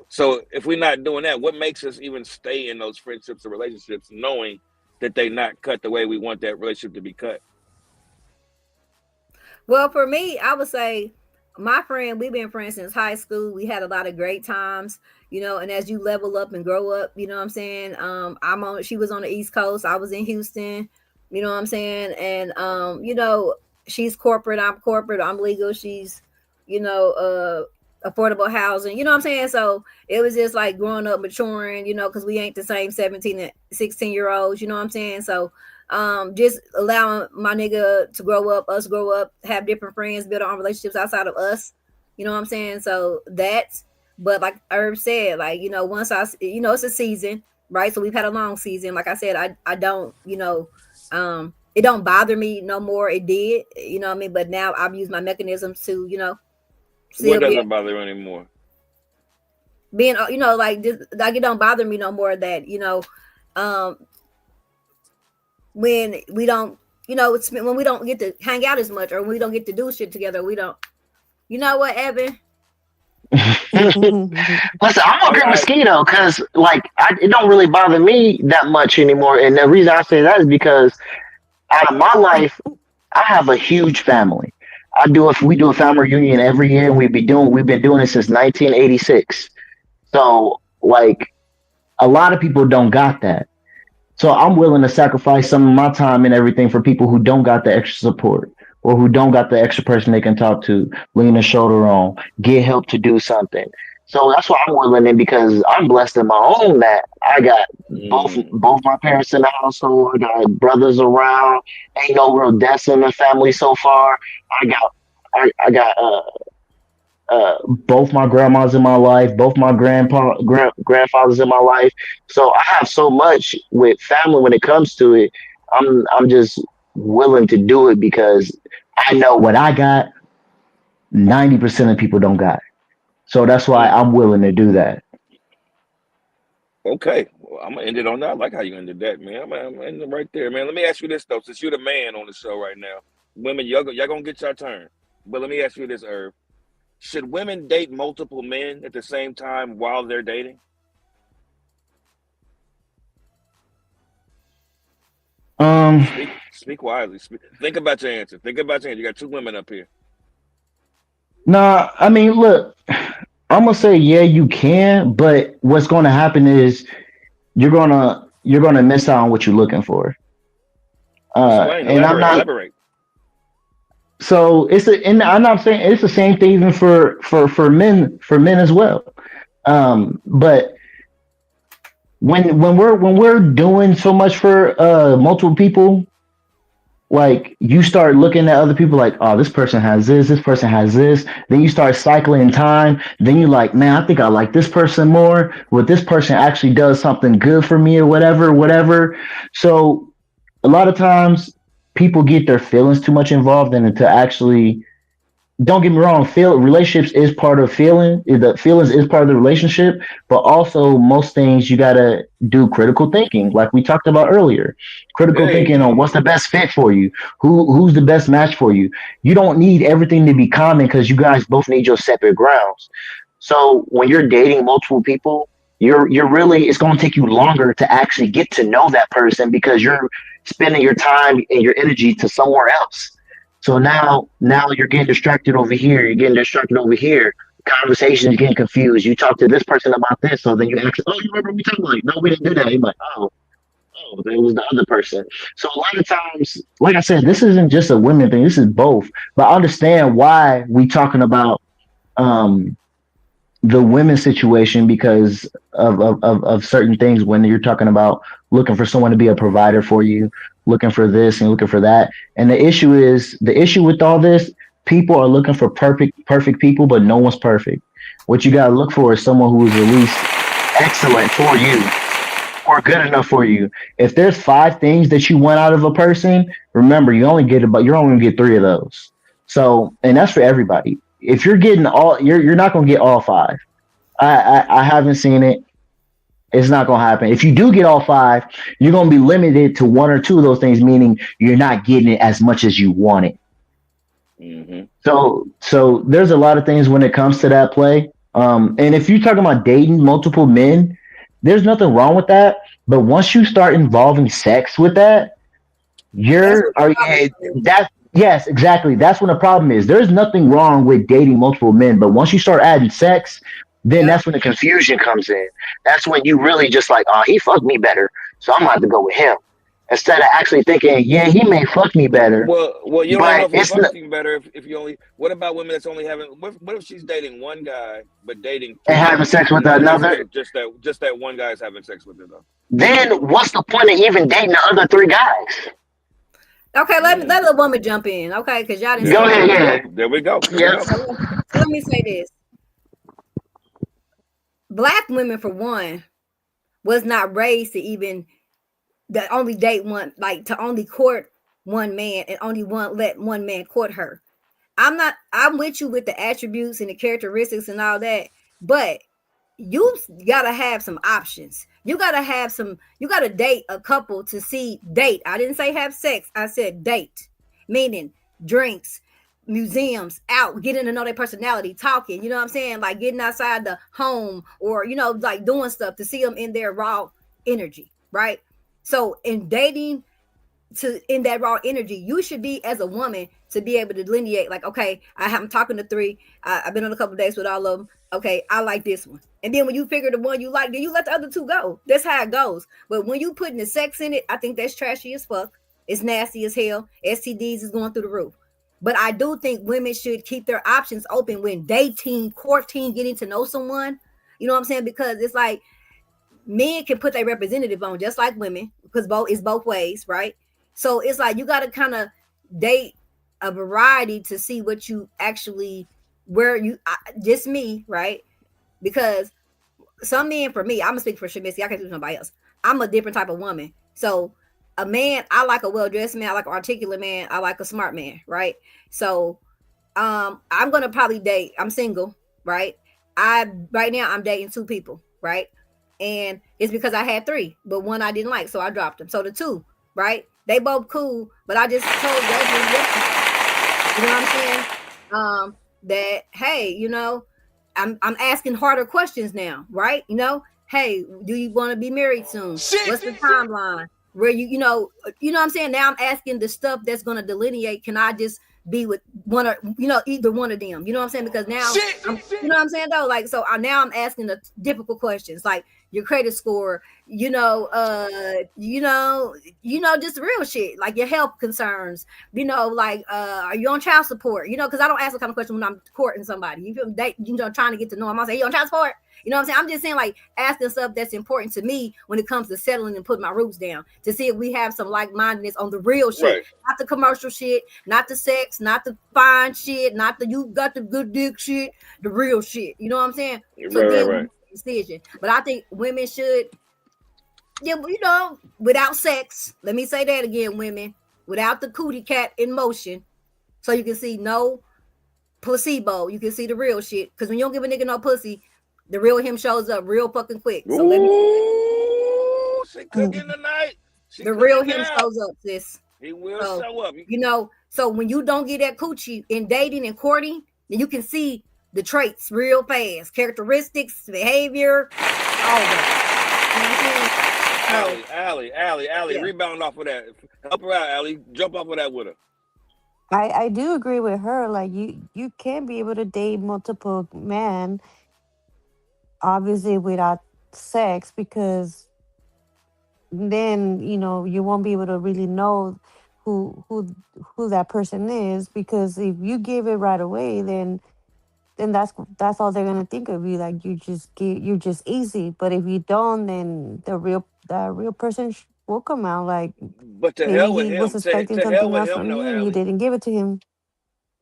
So if we're not doing that, what makes us even stay in those friendships or relationships, knowing that they not cut the way we want that relationship to be cut?
Well, for me, I would say my friend, we've been friends since high school. We had a lot of great times, and as you level up and grow up, you know what I'm saying? She was on the East Coast, I was in Houston, you know what I'm saying? And she's corporate, I'm corporate, I'm legal, she's, affordable housing, you know what I'm saying? So it was just like growing up, maturing, because we ain't the same 17 and 16-year olds, you know what I'm saying? So just allowing my nigga to grow up, us grow up, have different friends, build our own relationships outside of us. You know what I'm saying? So that's, but like Herb said, like, once it's a season, right? So we've had a long season. Like I said, I don't, it don't bother me no more. It did, you know what I mean? But now I've used my mechanisms to,
What
still be
doesn't bother you anymore?
being, like, just like it don't bother me no more that, um, when we don't, it's when we don't get to hang out as much or we don't get to do shit together. We don't, you know what, Evan?
Listen, I'm
I,
okay with
I
Skeeto because like it don't really bother me that much anymore. And the reason I say that is because out of my life, I have a huge family. We do a family reunion every year, and we've been doing it since 1986. So like a lot of people don't got that. So I'm willing to sacrifice some of my time and everything for people who don't got the extra support or who don't got the extra person they can talk to, lean a shoulder on, get help to do something. So that's why I'm willing in because I'm blessed in my own that I got
mm,
both my parents in the household, I got brothers around, ain't no real deaths in the family so far. I got I got both my grandmas in my life, both my grandfathers in my life. So I have so much with family when it comes to it. I'm just willing to do it because I know what I got. 90% of people don't got. So that's why
Mm.
I'm willing to do that.
Okay, well, I'm gonna end it on that. I like how you ended that, man. I'm ending right there, man. Let me ask you this though, since you're the man on the show right now, women, y'all gonna get your turn. But let me ask you this, Irv: should women date multiple men at the same time while they're dating?
Um,
Speak wisely. Think about your answer. Think about your answer. You got two women up here.
nah, I mean, look, I'm gonna say yeah, you can, but what's gonna happen is you're gonna miss out on what you're looking for.
Explain.
And I'm
Elaborate.
not.
Elaborate.
So and I'm not saying it's the same thing even for men as well. But when we're doing so much for multiple people, like you start looking at other people like, oh, this person has this. Then you start cycling time. Then you're like, man, I think I like this person more. Well, this person actually does something good for me or whatever, whatever. So a lot of times people get their feelings too much involved in it to actually, don't get me wrong, feel relationships is part of feeling, the feelings is part of the relationship, but also most things you gotta do critical thinking like we talked about earlier. Critical thinking
Hey.
on what's the best fit for you, who's the best match for you. You don't need everything to be common because you guys both need your separate grounds. So when you're dating multiple people, you're really, it's going to take you longer to actually get to know that person because you're spending your time and your energy to somewhere else. So now you're getting distracted over here. You're getting distracted over here. Conversations getting confused. You talk to this person about this, so then you ask, "Oh, you remember we talked like, no, we didn't do that." You're like, "Oh, it was the other person." So a lot of times, like I said, this isn't just a women thing. This is both. But I understand why we talking about um the women's situation because of certain things when you're talking about looking for someone to be a provider for you, looking for this and looking for that. And the issue with all this, people are looking for perfect people, but no one's perfect. What you gotta look for is someone who is at least excellent for you or good enough for you. If there's five things that you want out of a person, remember you're only gonna get three of those. So, and that's for everybody. If you're getting all, you're not gonna get all five. I haven't seen it. It's not gonna happen. If you do get all five, you're gonna be limited to one or two of those things, meaning you're not getting it as much as you want it.
Mm-hmm.
So there's a lot of things when it comes to that play. And if you're talking about dating multiple men, there's nothing wrong with that. But once you start involving sex with that,
That's
you're
what the
are
problem is.
that yes, exactly. That's when the problem is. There's nothing wrong with dating multiple men, but once you start adding sex, then
Yep.
that's when the confusion comes in. That's when you really just like, oh, he fucked me better, so I'm gonna have to go with him. Instead of actually thinking, yeah, he may fuck me better,
Well, you don't even know
but
if he
it's
fucks
not,
you better if you only. What about women that's only having? What if she's dating one guy but dating
and
three
having
guys
sex
for
with
no reason? So
another.
just that one guy is having sex with her though.
Then what's the point of even dating the other three guys?
Okay, let
Mm.
the woman jump in. Okay, because y'all didn't
Yeah,
Go
say
ahead,
there we
nothing.
go.
yeah,
There we go. There we
yeah.
go.
So let me say this: Black women, for one, was not raised to even the only date one, like to only court one man and only one let one man court her. I'm with you with the attributes and the characteristics and all that, but you gotta have some options. You gotta date a couple to see date. I didn't say have sex, I said date, meaning drinks, museums, out, getting to know their personality, talking, you know what I'm saying? Like getting outside the home or, like doing stuff to see them in their raw energy, right? So in dating, to in that raw energy, you should be as a woman to be able to delineate like, okay, I'm talking to three, I've been on a couple of dates with all of them, okay, I like this one, and then when you figure the one you like, then you let the other two go. That's how it goes. But when you putting the sex in it, I think that's trashy as fuck. It's nasty as hell. STDs is going through the roof. But I do think women should keep their options open when dating, courting, getting to know someone. You know what I'm saying? Because it's like men can put their representative on just like women, because both is both ways, right? So it's like you got to kind of date a variety to see what you actually where you just me, right? Because some men, for me, I'm gonna speak for Shamisi. I can't speak for somebody else. I'm a different type of woman. So a man, I like a well dressed man. I like an articulate man. I like a smart man, right? So I'm gonna probably date. I'm single, right? I right now I'm dating two people, right? And it's because I had three, but one I didn't like, so I dropped them. So the two, right? They both cool, but I just told Leslie, you know what I'm saying? That hey, I'm asking harder questions now, right? Hey, do you want to be married soon? What's the timeline? Where you know what I'm saying? Now I'm asking the stuff that's gonna delineate. Can I just be with one or either one of them? You know what I'm saying? Because now you know what I'm saying though. Like so, now I'm asking the difficult questions, like your credit score. Just real shit, like your health concerns. Like are you on child support? Because I don't ask the kind of question when I'm courting somebody. You feel they, trying to get to know them. I say, you on child support? You know what I'm saying? I'm just saying, like, asking stuff that's important to me when it comes to settling and putting my roots down to see if we have some like-mindedness on the real shit,
Right.
not the commercial shit, not the sex, not the fine shit, not the you got the good dick shit, the real shit. You know what I'm saying? So
Right,
then we
right.
make a decision. But I think women should, without sex. Let me say that again, women, without the cootie cat in motion, so you can see no placebo. You can see the real shit. Because when you don't give a nigga no pussy, the real him shows up real fucking quick. So let me.
Ooh, she cooking tonight. She
The real
cooking
him
now.
shows up, sis.
He will
So
show up.
so when you don't get that coochie in dating and courting, then you can see the traits real fast, characteristics, behavior, all that. You know what I'm saying?
Allie,
Yeah.
rebound off of that. Help her out, Allie. Jump off of that with her.
I do agree with her. Like you can be able to date multiple men, obviously without sex, because then you won't be able to really know who who who that person is, because if you give it right away, then that's all they're gonna think of you, like you're just easy. But if you don't, then the real person will come out. Like
But to
maybe
hell with
he was
him.
expecting
To hell
something
with
else
him,
from
though,
you and you
Allie.
didn't give it to him.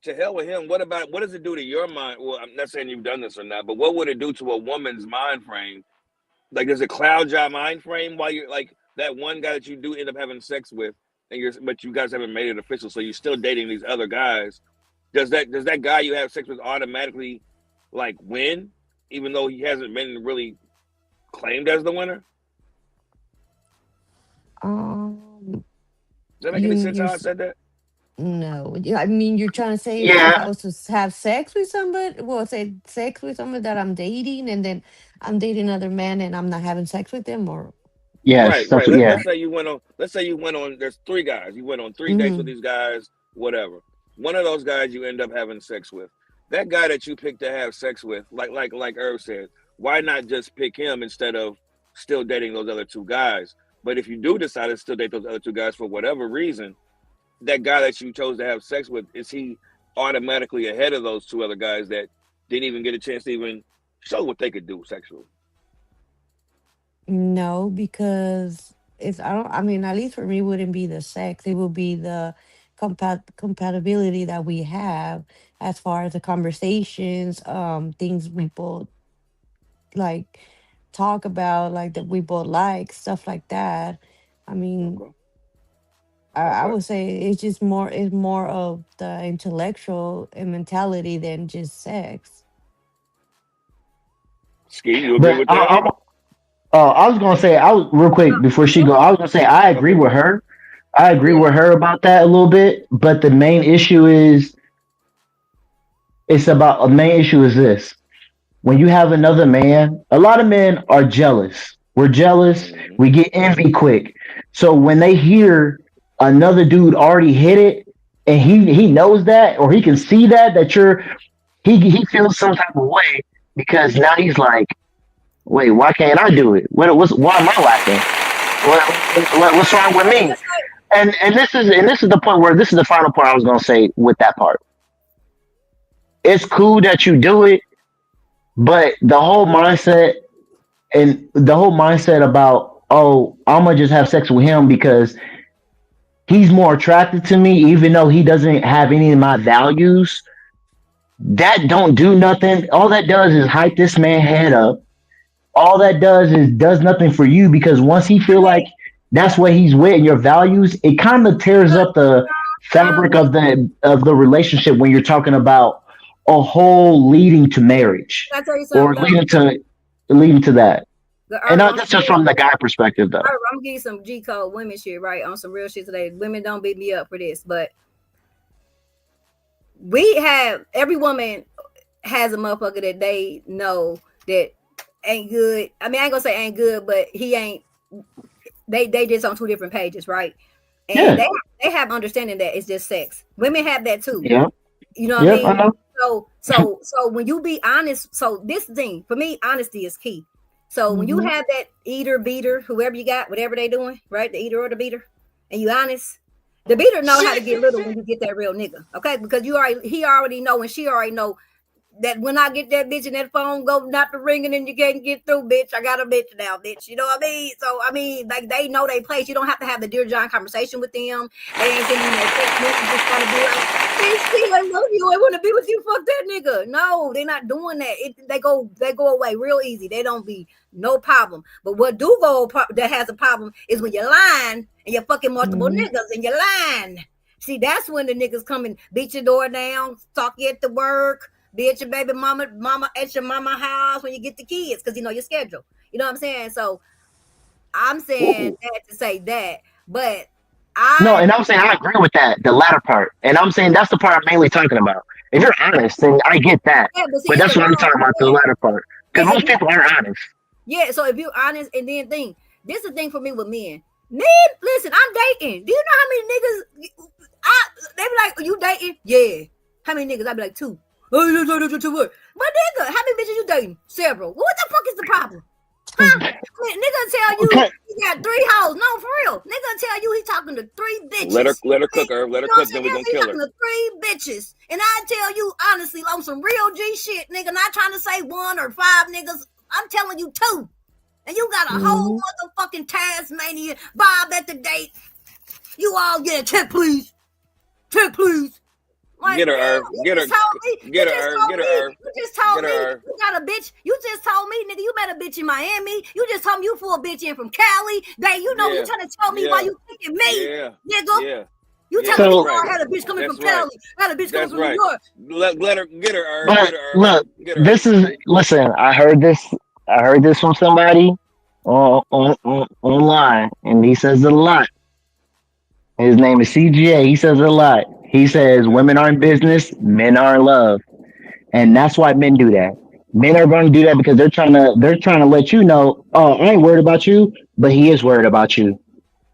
To hell with him. What does it do to your mind? Well, I'm not saying you've done this or not, but what would it do to a woman's mind frame? Like, does it cloud your mind frame while you're like that one guy that you do end up having sex with, but you guys haven't made it official, so you're still dating these other guys? Does that guy you have sex with automatically like win, even though he hasn't been really claimed as the winner?
Um,
Does that make
you
any sense
you're
how I said that?
No, yeah, I mean, you're trying to say if I
Yeah.
was to have sex with somebody, well, say sex with somebody that I'm dating, and then I'm dating another man and I'm not having sex with them, or
Yes.
Right,
That's
right.
what. Yeah.
Let's say you went on. Let's say you went on. There's three guys. You went on 3 dates with
mm,
these guys. Whatever. One of those guys you end up having sex with. That guy that you picked to have sex with, like Herb said, why not just pick him instead of still dating those other two guys? But if you do decide to still date those other two guys for whatever reason, that guy that you chose to have sex with, is he automatically ahead of those two other guys that didn't even get a chance to even show what they could do sexually?
no, because I don't. I mean, at least for me, it wouldn't be the sex. It would be the compatibility that we have as far as the conversations, things we both like talk about, like that we both like, stuff like that. I mean,
Okay.
I
Okay.
would say it's more of the intellectual and mentality than just sex.
Ski, you agree
But
with that?
I was gonna say, I was real quick before she go. I was gonna say I agree
Okay.
with her. I agree
Okay.
with her about that a little bit. But the main issue is it's about a main issue is this: when you have another man, a lot of men are jealous. We're jealous.
Mm-hmm.
We get envy quick. So when they hear another dude already hit it, and he knows that, or he can see that he feels some type of way because now he's like, wait, why can't I do it? Why am I lacking? What's wrong with
Hey,
me?
just like
And this is the point where this is the final point I was gonna say with that part. It's cool that you do it, but the whole mindset about, oh, I'm gonna just have sex with him because he's more attractive to me, even though he doesn't have any of my values. That don't do nothing. All that does is hype this man head up. All that does nothing for you because once he feel like that's what he's with and your values, it kind of tears up the fabric
Um,
of the relationship when you're talking about a whole leading to marriage
can I tell you
or
something though?
leading to that. And
I'm
that's just from the guy perspective though.
gonna give you some G code women shit, right? On some real shit today. Women don't beat me up for this, but we have every woman has a motherfucker that they know that ain't good. I mean, I ain't gonna say ain't good, but he ain't. They just on two different pages, right? And
Yeah.
they have understanding that it's just sex. Women have that too.
Yeah.
You know what I
Yep, I
mean?
know.
So when you be honest, so this thing for me, honesty is key. So when you have that eater, beater, whoever you got, whatever they doing, right? The eater or the beater, and you honest, the beater know how to get little when you get that real nigga, okay? Because he already know and she already know that when I get that bitch and that phone go not to ringing and you can't get through, bitch, I got a bitch now, bitch. You know what I mean? So I mean, like they know they place. You don't have to have the Dear John conversation with them. They ain't sending you no text messages trying to be like, bitch, Steve, I love you. I want to be with you. Fuck that nigga. No, they're not doing that. They go away real easy. They don't be no problem. But what do go that has a problem is when you're lying and you're fucking multiple niggas and you're lying. See, that's when the niggas come and beat your door down, stalk you at the work. Be at your baby mama at your mama house when you get the kids because you know your schedule. You know what I'm saying? So I'm saying that to say that, but
No,
I
and I'm saying I agree with that, the latter part. And I'm saying that's the part I'm mainly talking about. If you're honest, then I get that.
yeah, but see,
But
it's
that's
a
what I'm
long
talking about, the
yeah,
latter part.
yeah.
Because most people aren't honest.
Yeah, so if you're honest and then think, this is the thing for me with men. Men, listen, I'm dating. Do you know how many niggas they be like, you dating? Yeah. How many niggas? I be like, two. But nigga, how many bitches you dating? Several. What the fuck is the problem? Huh? Nigga tell you
Okay.
he got three hoes. No, for real. Nigga tell you he talking to three bitches.
Let her cook her. Let her
You know what I'm
cook, then
saying?
we
Yes,
gonna
he
kill her.
talking to three bitches. And I tell you honestly, on some real G shit, nigga, not trying to say one or five niggas. I'm telling you two. And you got a whole motherfucking Tasmania Bob at the date. You all get a check, please. Check, please. Like,
Get her,
damn,
Irv.
you
Get her.
just told me. You
Get her,
just
Irv.
told
Get her,
me.
Irv.
You just told
Get
me
her, Irv.
you got a bitch. You just told me, nigga, you met a bitch in Miami. You just told me you flew a bitch in from Cali. Dang, you know you trying to tell me why you thinking me, nigga.
Yeah.
You
Yeah,
telling me,
So,
that's right.
I had a bitch coming from
That's right.
Cali. I had a bitch coming
That's
from New
right.
York.
Let her get her, Irv.
but
Get her, Irv.
look,
Get her, Irv.
listen, I heard this from somebody online, and he says it a lot. His name is CGA. He says it a lot. He says
Okay.
women aren't business, men are in love. And that's why men do that. Men are going to do that because they're trying to let you know, oh, I ain't worried about you, but he is worried about you.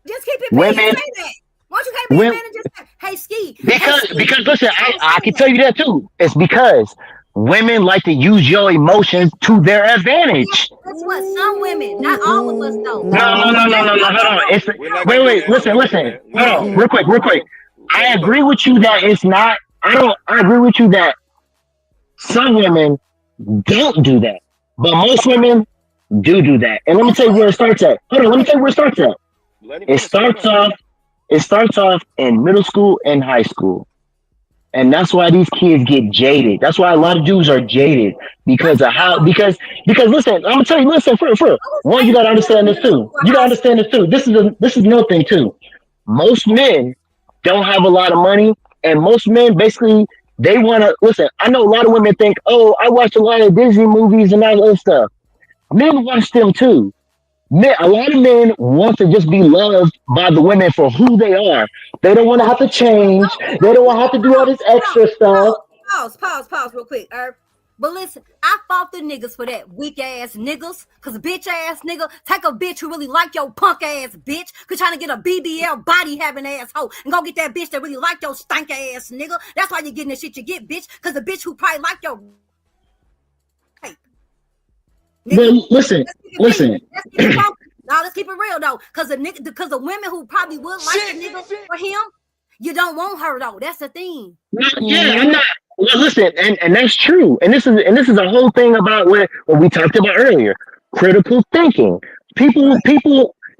Just keep it P and
Women,
say that. Why don't you can't be a
women,
man and just say, hey, Ski, hey,
because
Ski.
listen,
Don't
I
say
can tell
that.
you that too. It's because women like to use your emotions to their
Yeah,
advantage.
guess what? Some women, not all of us though.
No,
No.
no, no,
Okay,
no, no. Hold on.
no.
It's
We're not gonna
wait,
do
wait.
that. We're
Listen,
not gonna do
listen.
that. We're
Hold
not gonna
on,
do
real
that.
quick, real quick.
Let
I
her cook.
agree with you that it's not. I agree with you that some women don't do that, but most women do that. And let me
Guess
tell you
what?
where it starts at. Hold on. Let me
Wait,
tell you where it starts at.
Let him
It
finish. Calm
starts
down.
off. It starts off in middle school and high school. And that's why these kids get jaded. That's why a lot of dudes are jaded
what
because
you
of how
know?
because listen, I'm gonna tell you, listen, for
I was
one, you
dating
gotta
people
understand
in
this
middle
too.
school or
You gotta
high
understand
school.
this too. This is another thing too. Most men don't have a lot of money, and most men basically they wanna listen. I know a lot of women think, oh, I watch a lot of Disney movies and all that other stuff. Men watch them too. Men, a lot of men want to just be loved by the women for who they are. They don't want to have to change. They don't want to have to do all this extra stuff.
Pause, real quick, Herb. But listen, I fought the niggas for that weak ass niggas. Cause bitch ass nigga, take a bitch who really like your punk ass bitch. Cause trying to get a BBL body having asshole and go get that bitch that really like your stank ass nigga. That's why you're getting the shit you get, bitch. Cause the bitch who probably like your rape,
But
nigga.
listen,
Let's keep it P.
listen.
Let's keep it funky. Now let's keep it real though. Cause the nigga, because the women who probably would like the nigga for him, you don't want her though. That's the thing.
Yeah, I'm not. Well, listen, and that's true. And this is a whole thing about what we talked about earlier. Critical thinking. People.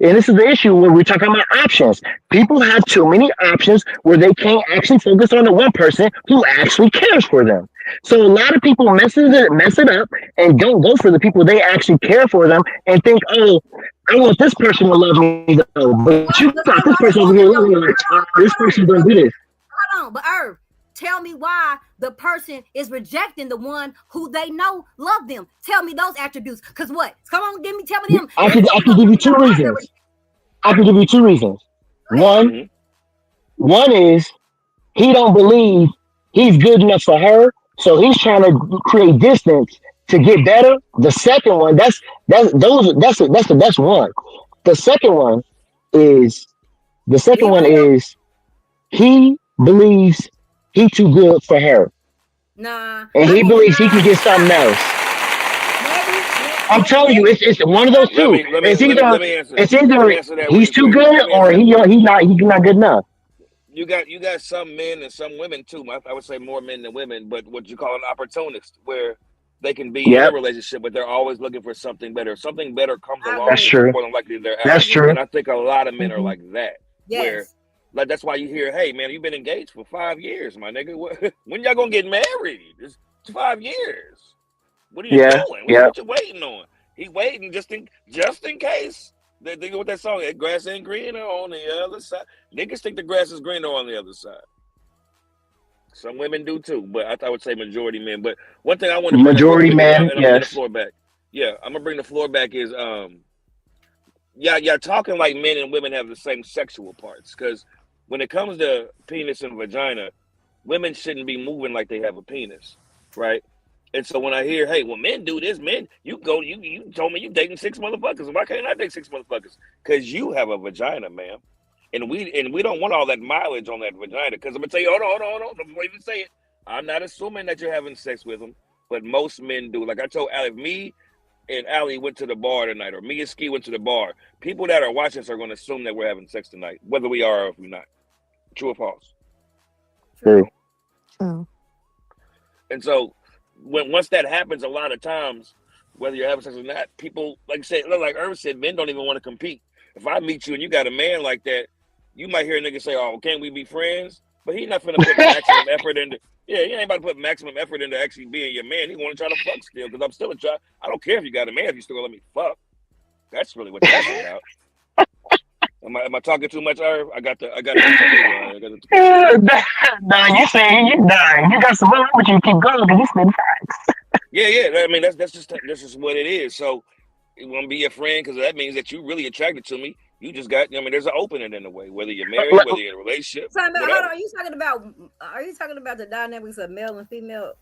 And this is the issue where we're talking about options. People have too many options where they can't actually focus on the one person who actually cares for them. So a lot of people mess it up and don't go for the people they actually care for them and think, oh, I want this person to love me though, but you got this person over here loving me like, oh, this person don't do this.
Hold on, but Irv, tell me why the person is rejecting the one who they know love them. Tell me those attributes. Cause what? Come on, tell me them.
I can give you two reasons. I can give you two reasons. One is he don't believe he's good enough for her, so he's trying to create distance to get better. The second one, that's the best one. The second one is he believes he too good for her.
Nah.
And he believes he can get something else. I'm telling you, it's one of those two. It's either he's too good or he's not good enough.
You got some men and some women too. I would say more men than women, but what you call an opportunist, where they can be in a relationship, but they're always looking for something better. Something better comes along.
That's true.
More than likely they're out.
That's true.
And I think a lot of men are like that.
Yes.
Where, like, that's why you hear, hey man, you've been engaged for 5 years, my nigga. When y'all gonna get married? It's 5 years. What are you doing? What you waiting on? He waiting just in case. They go with that song, grass ain't greener on the other side. Niggas think the grass is greener on the other side. Some women do too, but I would say majority men. But one thing I want to
majority men,
and I'm gonna bring the floor back. Yeah, I'm gonna bring the floor back is y'all talking like men and women have the same sexual parts, because when it comes to penis and vagina, women shouldn't be moving like they have a penis, right? And so when I hear, hey, well, men do this, men, you told me you dating 6 motherfuckers. Why can't I date 6 motherfuckers? Because you have a vagina, man. And we don't want all that mileage on that vagina. Because I'm gonna tell you, hold on, before you even say it, I'm not assuming that you're having sex with them, but most men do. Like I told Ali, if me and Ali went to the bar tonight, or me and Ski went to the bar, people that are watching us are gonna assume that we're having sex tonight, whether we are or if we're not. True or false?
True.
And so once that happens, a lot of times, whether you're having sex or not, people, like Irv said, men don't even want to compete. If I meet you and you got a man like that, you might hear a nigga say, oh, can't we be friends? But he's not finna put maximum effort into, he ain't about to put maximum effort into actually being your man. He want to try to fuck still, because I'm still I don't care if you got a man, if you still gonna let me fuck. That's really what that's about. Am I talking too much, Irv? I got the
Nah, you saying you got some money, but you keep going because you spend facts.
Yeah. I mean, that's just what it is. So you want to be your friend because that means that you really attracted to me. You just got, there's an opening in the way, whether you're married, whether you're in a relationship.
Hold on, are you talking about the dynamics of male and female?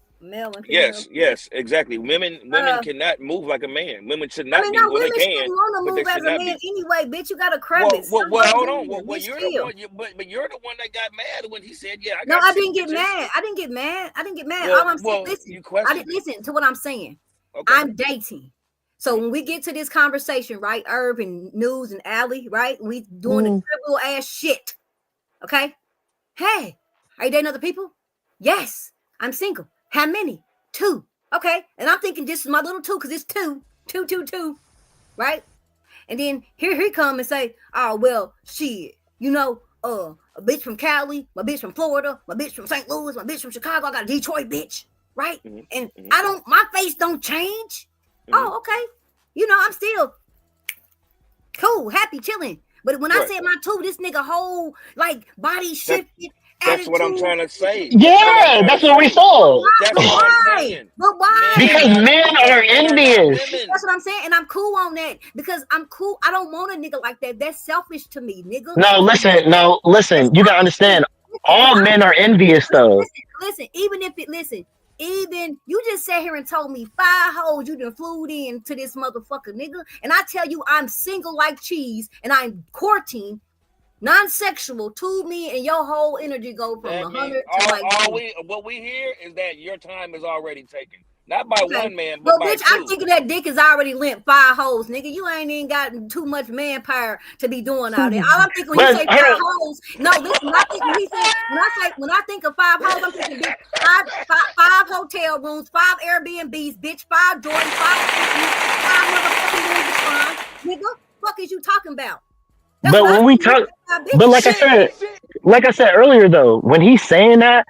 Yes, exactly. Women cannot move like a man. Women should not be.
No,
well,
women
they can,
shouldn't want to move as a man anyway, bitch. You got a crevice.
Well, hold on. Well, you're the one. But you're the one that got mad when he said, "Yeah, I got."
No, I didn't get mad. I didn't get mad.
Well,
all I'm saying, listen. I didn't listen to what I'm saying.
Okay.
I'm dating. So when we get to this conversation, right, Irv and News and Allie, right, we doing the triple ass shit. Okay. Hey, are you dating other people? Yes, I'm single. How many? 2. Okay. And I'm thinking this is my little 2 because it's 2, right? And then here he come and say, oh, well, shit, a bitch from Cali, my bitch from Florida, my bitch from St. Louis, my bitch from Chicago, I got a Detroit bitch, right? And my face don't change. Oh, okay. I'm still cool, happy, chilling. But when I said my 2, this nigga whole body shifted.
That's what I'm trying to say.
Yeah, that's what we saw.
That's what I'm saying.
But why?
Because men are envious.
That's what I'm saying, and I'm cool on that because I'm cool. I don't want a nigga like that. That's selfish to me, nigga.
No, listen. You gotta understand. All men are envious, though.
Listen. Even you just sat here and told me 5 hoes you done flew in to this motherfucker, nigga, and I tell you I'm single like cheese, and I'm courting. Non-sexual to me, and your whole energy go from 100 to
what we hear is that your time is already taken, not by one man, but by
bitch,
2.
I'm thinking that dick is already limp 5 hoes, nigga. You ain't even got too much manpower to be doing all that. All I'm thinking when you say 5 hoes, no, listen. When I think of 5 hoes, I'm thinking bitch, 5 hotel rooms, 5 Airbnbs, bitch, 5 Jordans, 5 motherfucking Louis Vuitton, nigga. Fuck is you talking about? That's
But
what I
when we
said.
talk,
My
but
bitches.
like I said earlier, though, when he's saying that,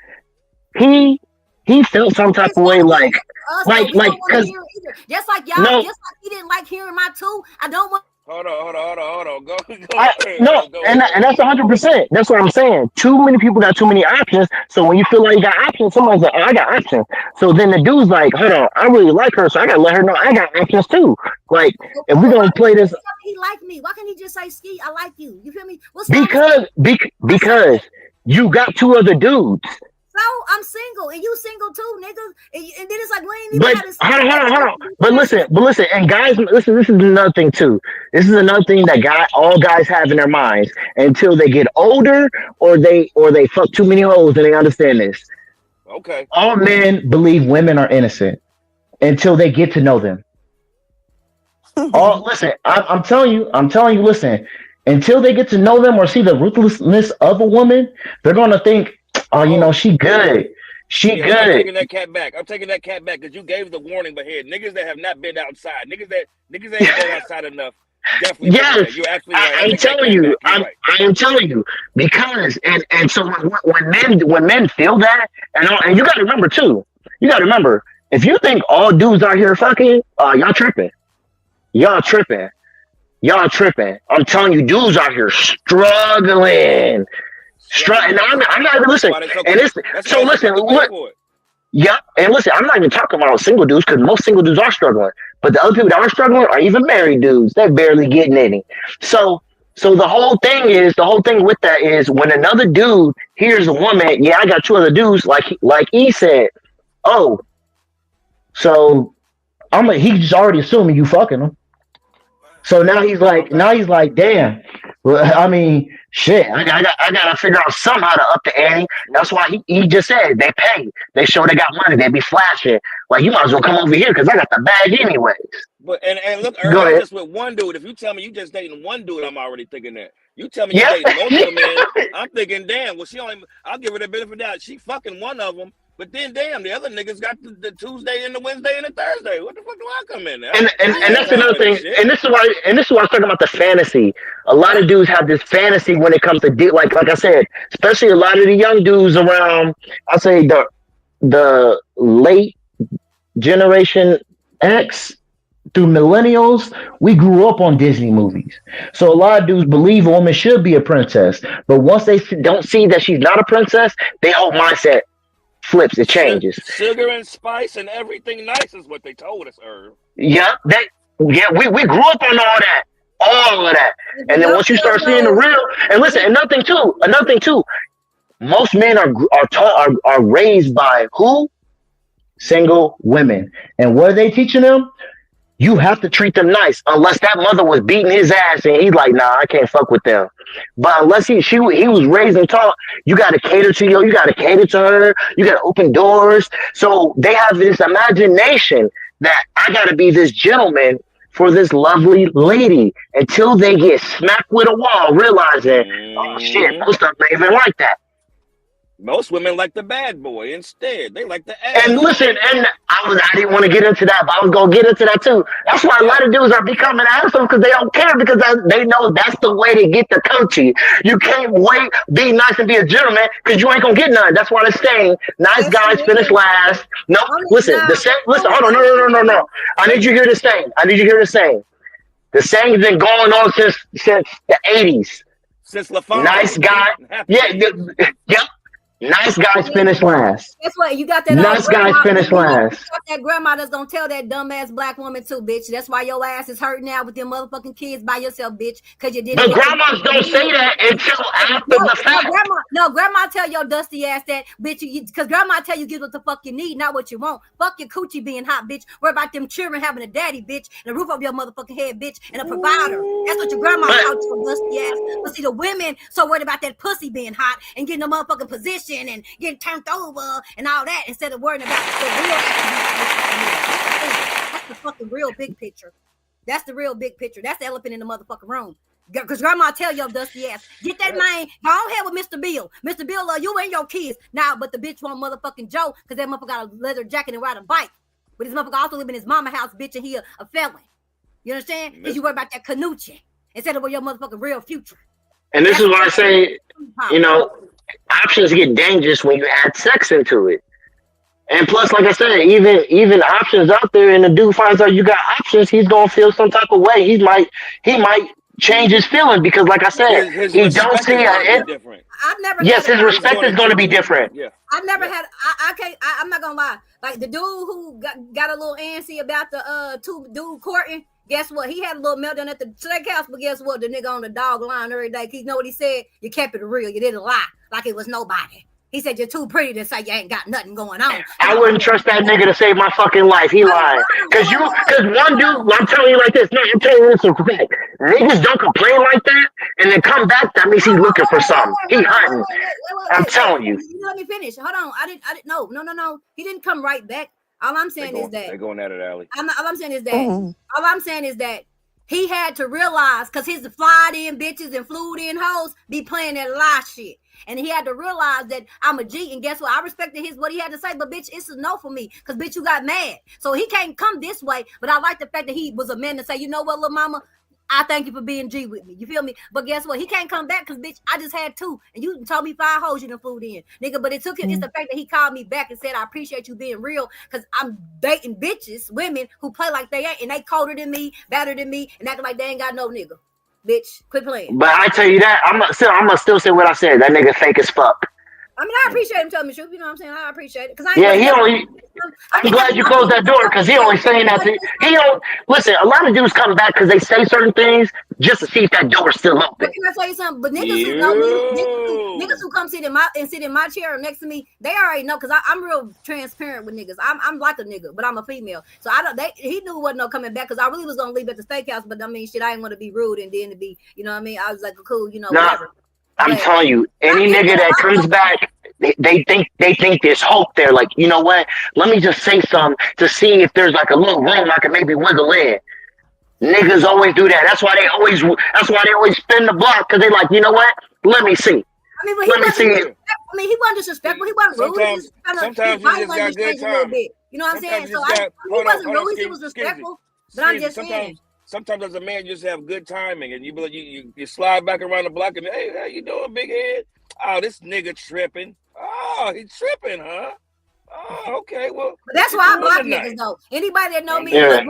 he he felt some type
It's
of way,
gotta be enough for us though. We don't want to
because
hear it either. Just like y'all,
no,
just like he didn't like hearing my two. I don't want
Hold on. Go
I no,
ahead. Go ahead.
and that's 100%. That's what I'm saying. Too many people got too many options. So when you feel like you got options, somebody's like, "Oh, I got options." So then the dude's like, "Hold on, I really like her, so I gotta let her know I got options too." Like, if we're
but why
gonna play
can't
this,
he tell me he like me? Why can't he just say ski, I like you? You feel me? What's wrong with
because you got two other dudes.
so I'm single and you single too, niggas. And then it's like we ain't even
But
got to say
hold on.
that.
But listen, and guys, listen. This is another thing too. This is another thing that all guys have in their minds until they get older, or they fuck too many hoes, and they understand this.
Okay.
All men believe women are innocent until they get to know them. All listen, I'm telling you, listen. Until they get to know them or see the ruthlessness of a woman, they're gonna think, oh,
Oh,
she good, she
yeah, I'm
good.
taking that cat back. I'm taking that cat back because you gave the warning ahead. Niggas that have not been outside, niggas that ain't been outside enough, definitely taking that.
Yes,
You're actually right. I
I'm
take that
telling
cat
you,
back. You're right.
I am telling you because so when men feel that, and you got to remember too, you got to remember if you think all dudes out here fucking, y'all tripping, y'all tripping, y'all tripping. I'm telling you, dudes out here struggling, and
Struggling.
I'm not even
That's
listening.
why they so
And it's
that's why
so
they so
listen,
quick to pay for it.
yeah, and listen, I'm not even talking about single dudes because most single dudes are struggling. But the other people that are struggling are even married dudes. They're barely getting any. So, the whole thing with that is when another dude hears a woman, yeah, I got two other dudes, like he said, oh, so he's already assuming you fucking him. So
Okay.
now he's like, damn. Well, I mean, shit. I gotta figure out somehow to up the ante. That's why he just said they pay. They show they got money. They be flashing. Like you might as well come over here because I got the bag anyways.
But and look,
Go
that's
ahead.
just with one dude. If you tell me you just dating one dude, I'm already thinking that. You tell me you
Yeah.
dating multiple men, I'm thinking, damn. Well, she only. I'll give her the benefit of the doubt. She fucking one of them, but then damn, the other niggas got the Tuesday and the Wednesday and the Thursday. What the fuck do I come in there? I ain't
And
got
that's
time
another
for this
thing.
shit.
And this is why I was talking about the fantasy. A lot
Right.
of dudes have this fantasy when it comes to like I said, especially a lot of the young dudes around. I say the late generation X through millennials, we grew up on Disney movies. So a lot of dudes believe a woman should be a princess, but once they don't see that she's not a princess, their whole mindset flips. It changes.
Sugar and spice and everything nice is what they told us, Irv.
Yeah, we grew up on all of that,
But
and then
don't
once you
tell
start seeing the
no.
real, and listen, another thing too, most men are taught are raised by who? Single women, and what are they teaching them? You have to treat them nice, unless that mother was beating his ass and he's like, nah, I can't fuck with them. But unless he was raised and taught, you got to cater to you got to cater to her, you got to open doors. So they have this imagination that I got to be this gentleman for this lovely lady until they get smacked with a wall, realizing, oh shit,
Mm-hmm.
most of them ain't even like that.
Most women like the bad boy instead. They like the
And
asshole.
listen, and I didn't want to get into that, but I was gonna get into that too. That's why a
Yeah.
lot of dudes are becoming assholes because they don't care because they know that's the way to get the coochie. You can't wait, be nice and be a gentleman because you ain't gonna get none. That's why they're saying nice
Yes,
guys
it
finish
is.
last. No, listen,
Now,
listen, hold on, no. I need you to hear this saying. I need you to hear this saying. The saying's been going on since the 80s.
Since LaFon
Nice guy,
and Happy
yeah,
Days.
yep. Nice guys finish last.
guess what? You got that old
Nice guys
grandma.
finish
You
last.
got that grandma that's gonna tell that dumbass black woman too, bitch. That's why your ass is hurting now with them motherfucking kids by yourself, bitch. Cause you didn't
But
get the.
grandmas don't say that until after
No,
the
no,
fact.
grandma, no, grandma tell your dusty ass that, bitch, because grandma tell you get what the fuck you need, not what you want. Fuck your coochie being hot, bitch. Worry about them children having a daddy, bitch, and a roof over your motherfucking head, bitch, and a provider. That's what your grandma
But
taught your dusty ass. But see, the women so worried about that pussy being hot and getting a motherfucking position and getting turned over and all that instead of worrying about the real attributes. That's the fucking real big picture. That's the real big picture. That's the elephant in the motherfucking room. Because grandma tell your dusty ass, get that man, go ahead with Mr. Bill. Mr. Bill love you and your kids. Now, but the bitch want motherfucking Joe because that motherfucker got a leather jacket and ride a bike. But this motherfucker also live in his mama house, bitch, and he a felon. You understand? Because you worry about that canucci. instead of your motherfucking real future.
And this
That's
is why I say, you know, options get dangerous when you add sex into it. And plus, like I said, even options out there, and the dude finds out you got options, he's gonna feel some type of way. He might change his feeling because, like I said,
His
he don't
respect
see
is going to be
it.
different.
I've never
Yes,
had a
his
He's
respect
going
is
to
going to
treat
be
you.
different.
Yeah.
I've never
Yeah.
had. I can't. I'm not gonna lie. Like the dude who got a little antsy about the two dude courting. Guess what? He had a little meltdown at the steakhouse, but guess what? The nigga on the dog line every day. You know what he said? You kept it real. You didn't lie like it was nobody. He said you're too pretty to say you ain't got nothing going on.
I wouldn't trust that nigga to save my fucking life. He lying. Cause one dude, I'm telling you like this. No, I'm telling you this for fact. Niggas don't complain like that and then come back. That means he's looking for something. He hunting. I'm telling you.
Let me finish. Hold on. I didn't. No. He didn't come right back. All I'm saying is that
they're going at it, Allie.
all I'm saying is that he had to realize because his flyed in bitches and flued in hoes be playing that lie shit. And he had to realize that I'm a G. And guess what? I respected what he had to say, but bitch, it's a no for me. Because bitch, you got mad. So he can't come this way. But I like the fact that he was a man to say, you know what, little mama? I thank you for being G with me. You feel me? But guess what? He can't come back because, bitch, I just had 2. And you told me 5 hoes you done flew in. Nigga, but it took him. It's the fact that he called me back and said, I appreciate you being real because I'm dating bitches, women who play like they ain't. And they colder than me, better than me, and acting like they ain't got no nigga. Bitch, quit playing.
But I tell you that, I'm gonna still say what I said. That nigga fake as fuck.
I mean, I appreciate him telling me the truth. You know what I'm saying? I appreciate it. Because
I'm glad you closed that door because he only saying that. He don't listen. A lot of dudes come back because they say certain things just to see if that door's still open.
But can I tell you something? But niggas who know me, niggas who come sit in my chair next to me, they already know because I'm real transparent with niggas. I'm like a nigga, but I'm a female. So he knew wasn't no coming back because I really was gonna leave at the steakhouse. But I mean, shit, I didn't want to be rude and then to be, you know what I mean? I was like, cool, you know, whatever.
I'm telling you, any nigga that comes back, they think there's hope there. Like, you know what? Let me just say something to see if there's like a little room I can maybe wiggle in. Niggas always do that. That's why they always spin the block because they like, you know what? Let me see.
I mean, he wasn't disrespectful. He wasn't rude.
Sometimes you just got good timing.
You know what I'm saying? So he wasn't rude. He was respectful. But I'm just saying.
Sometimes as a man, you just have good timing, and you slide back around the block, and hey, how you doing, big head? Oh, this nigga tripping. Oh, he tripping, huh? Oh, okay. Well,
but that's why I block niggas though. Anybody that know me, like,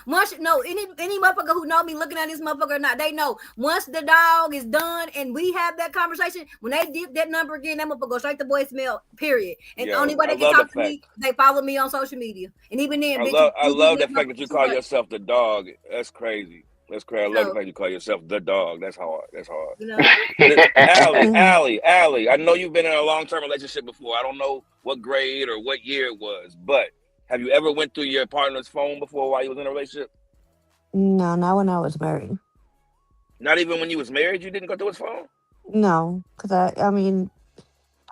once you know any motherfucker who know me looking at this motherfucker or not, they know once the dog is done and we have that conversation, when they dip that number again, that motherfucker go straight to voicemail, period. And the only way they can talk to me, they follow me on social media. And even then,
I love the fact that you call yourself the dog. That's crazy. That's crazy. I love the fact you call yourself the dog. That's hard. You know? Allie, I know you've been in a long-term relationship before. I don't know what grade or what year it was, but have you ever went through your partner's phone before while you was in a relationship?
No, not when I was married.
Not even when you was married, you didn't go through his phone?
No, because I mean,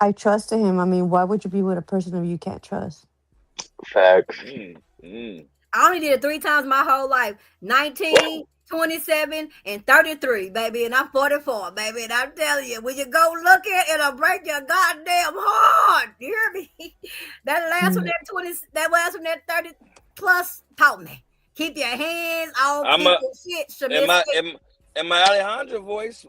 I trusted him. I mean, why would you be with a person if you can't trust?
Facts.
I only did it 3 times my whole life. 19, 27, and 33, baby. And I'm 44, baby. And I'm telling you, when you go look at it, it'll break your goddamn heart. You hear me? That last one, that 30 plus taught me. Keep your hands off people's shit.
In my Alejandra voice,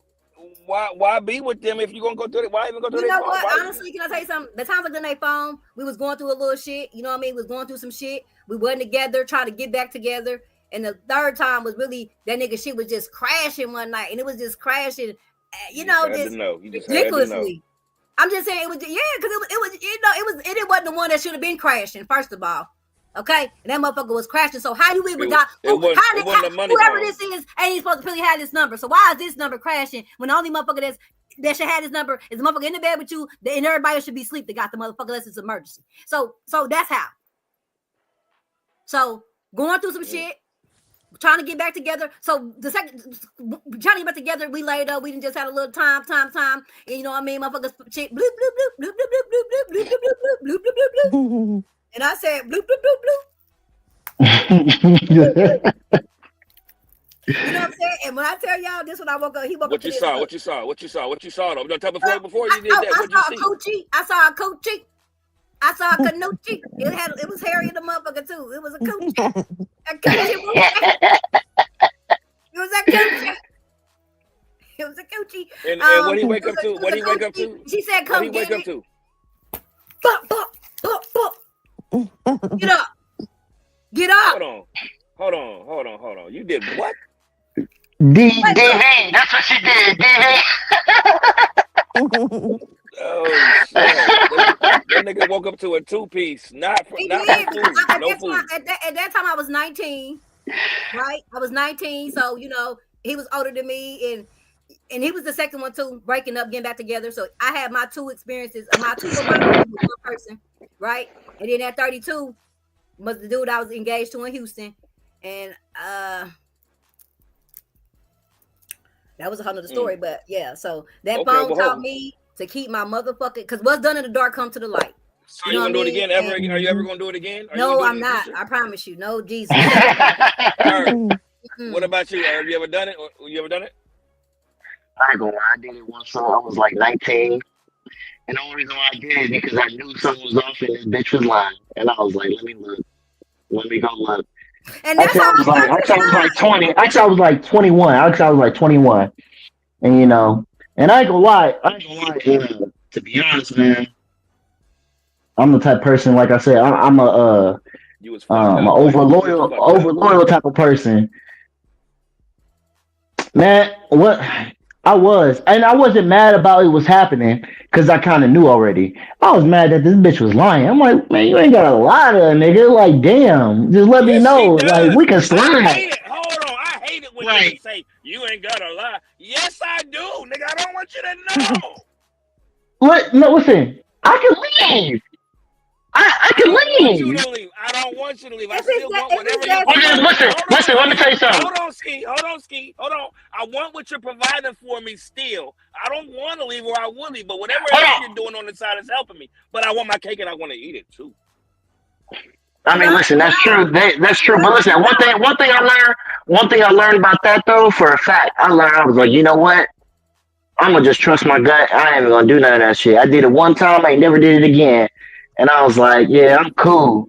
why be with them if you're gonna go through it? Why even go through it?
You know what? Honestly, can I tell you something? The times like on their phone, we was going through a little shit. You know what I mean? We was going through some shit. We wasn't together, trying to get back together. And the third time was really that nigga shit was just crashing one night, and it was just crashing, just ridiculously. I'm just saying it was, because it wasn't the one that should have been crashing. First of all, okay, and that motherfucker was crashing. So how you even got whoever this is ain't supposed to really have this number? So why is this number crashing when the only motherfucker that should have this number is the motherfucker in the bed with you, and everybody should be asleep? They got the motherfucker unless it's an emergency. So that's how. So going through some shit. Trying to get back together. So trying to get back together, we laid up. We didn't just had a little time. And you know what I mean? Motherfuckers shit bloop bloop bloop bloop bloop bloop bloop bloop bloop bloop bloop bloop bloop. And I said bloop bloop bloop bloop. You know what I'm saying? And when I tell y'all this, when I woke up, he woke up.
What you saw? Though? You tell before you did that. What you see?
I saw a coochie. I saw a canoochy. It was hairy in the motherfucker too. It was a coochie. A coochie. It was a coochie. coochie.
And what he
It
wake up
was,
to?
it was
What
a
he wake up
coochie.
to?
She said,
What he
"Come
wake
get
up
it."
to?
Bup, bup, bup, bup. Get up. Get up.
Hold on. You did what?
Wake up.
DV. That's what she did. DV.
Oh shit! That nigga woke up to a 2-piece, not
He
for
did because
food, no food.
at that time I was 19, right? I was 19, so he was older than me, and he was the second one too, breaking up, getting back together. So I had my two experiences, my two of my life with one person, right? And then at 32 was the dude I was engaged to in Houston, and that was a whole nother story. But yeah, so that
Okay,
phone
well,
taught me to keep my motherfucking, because what's done in the dark come to the light.
so
You
you
know what I
gonna do it
mean?
again? Ever?
And
Are you ever gonna do it again? Are you gonna
no,
do it
I'm
in the
not.
future?
I promise you. No, Jesus.
Herb,
Mm-mm.
what about you? Herb, you ever done it? You ever done it?
I ain't gonna lie, I did it once when I was like 19. And the only reason why I did it is because I knew something was off and this bitch was lying. And I was like, let me look. Let me go look.
And that's how I learned
Actually I was like
to
20. Actually I was like 21. Actually I was like 21. And and I ain't gonna lie, to be honest, man, I'm the type of person, like I said, I'm
You was fucked
a
up, wasn't you? You was fucked
over
up.
loyal type of person. Man, what and I wasn't mad about it was happening because I kind of knew already. I was mad that this bitch was lying. I'm like, man, you ain't got to lie to a nigga. Like, damn, just let me
Yes,
know.
she
Like,
does.
we can
I
slide.
hate it. Hold on. I hate it when
Right.
niggas say you ain't gotta lie. Yes, I do, nigga. I don't want you to know.
No, listen, I can leave. I
I
can
don't want you
leave.
to leave. I don't want you to leave. I
if it's
still
that
want
if it's
whatever you're
that
Okay,
providing.
simple.
listen. Let me tell you something.
Hold on, Ski. Hold on. I want what you're providing for me still. I don't want to leave or I will leave, but whatever
Hold
else
on.
you're doing on the side is helping me. But I want my cake and I want to eat it too.
I mean, listen, that's true. That's true. But listen, one thing I learned about that though, for a fact, I was like, you know what? I'm gonna just trust my gut. I ain't even gonna do none of that shit. I did it one time. I ain't never did it again. And I was like, yeah, I'm cool.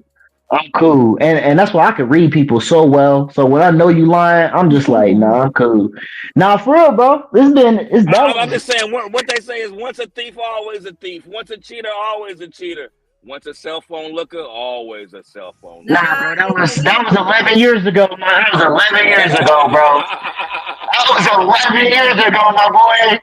I'm cool. And that's why I can read people so well. So when I know you lying, I'm just like, nah, I'm cool. Nah, for real, bro.
I'm just saying what they say is once a thief, always a thief. Once a cheater, always a cheater. Once a cell phone looker, always a cell phone looker.
Nah, bro. That was 11 years ago, man. That was 11 years ago, bro. That was 11 years ago, my boy.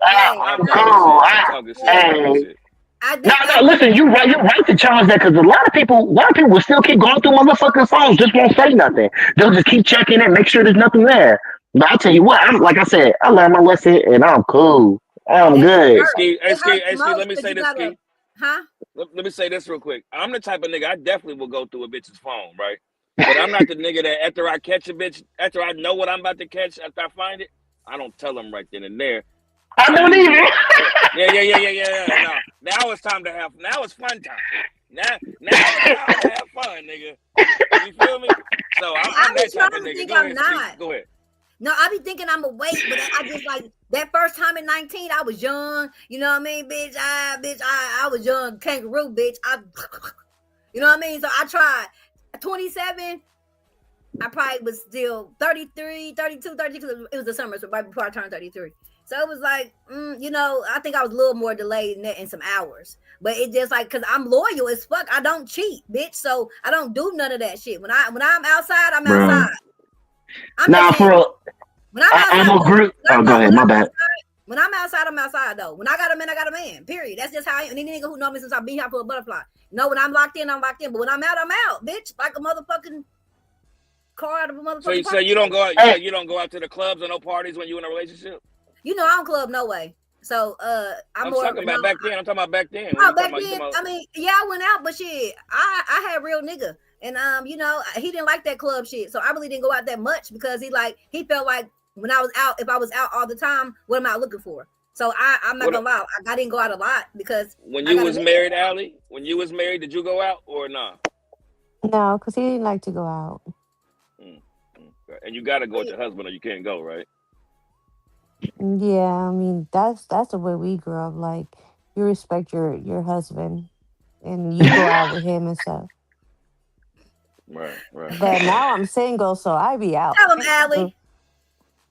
Hey,
I'm
I'm
talking
cool.
shit. I'm talking shit. I'm
hey,
talking
Hey,
shit.
I
no,
think I
no.
think
Listen, you're right. You're right to challenge that because a lot of people will still keep going through motherfucking phones, just won't say nothing. They'll just keep checking it, make sure there's nothing there. But I'll tell you what. Like I said, I learned my lesson, and I'm cool. I'm
and
good.
it hurts
Hey, Ski,
most
let me
because
say
you
this,
gotta,
Ski.
huh?
Let me say this real quick. I'm the type of nigga I definitely will go through a bitch's phone, right? But I'm not the nigga that after I catch a bitch, after I know what I'm about to catch, after I find it, I don't tell them right then and there.
I
I
don't
usually,
even.
yeah. No, now it's time to have. Now it's fun time. Now it's time to have fun, nigga. You feel me? So
I
I'm
be
that type of
trying to
nigga.
think
Go
I'm
ahead, Ski.
not.
Go ahead.
No, I be thinking I'm a wait, but I just like that first time at 19, I was young. You know what I mean, bitch? I was young, kangaroo, bitch. You know what I mean? So I tried. 27, I probably was still 33, 32, 33, because it was the summer, so right before I turned 33. So it was like, I think I was a little more delayed in that in some hours. But it just like, because I'm loyal as fuck. I don't cheat, bitch. So I don't do none of that shit. When I'm outside, I'm
Bro.
outside. I'm just
Nah,
saying,
for real.
when I'm
I'm
outside,
a group. Oh, go ahead. My bad.
when I'm outside, I'm outside though. When I got a man, I got a man. Period. That's just how I am. And any nigga who know me since I've been here for a butterfly. No, when I'm locked in, I'm locked in. But when I'm out, I'm out, bitch. Like a motherfucking car out of a motherfucking
So you don't go out.
Hey,
You don't go out to the clubs or no parties when you in a relationship.
I don't club no way. So I'm
I'm
more
talking about back then. I'm talking about back then. When
oh,
you
back
talking about? You
then,
talking
I
about?
mean, yeah, I went out, but shit, I had real nigga. And he didn't like that club shit. So I really didn't go out that much because he felt like when I was out, if I was out all the time, what am I looking for? So I'm not
What
gonna lie, I didn't go out a lot because
when
I
you
got a
was
nigga.
married, Allie? When you was married, did you go out or not?
No, because he didn't like to go out.
And you got to go with your husband, or you can't go, right?
Yeah, I mean that's the way we grew up. Like you respect your husband, and you go out with him and stuff.
Right.
But now I'm single, so I be out.
Tell him, Allie.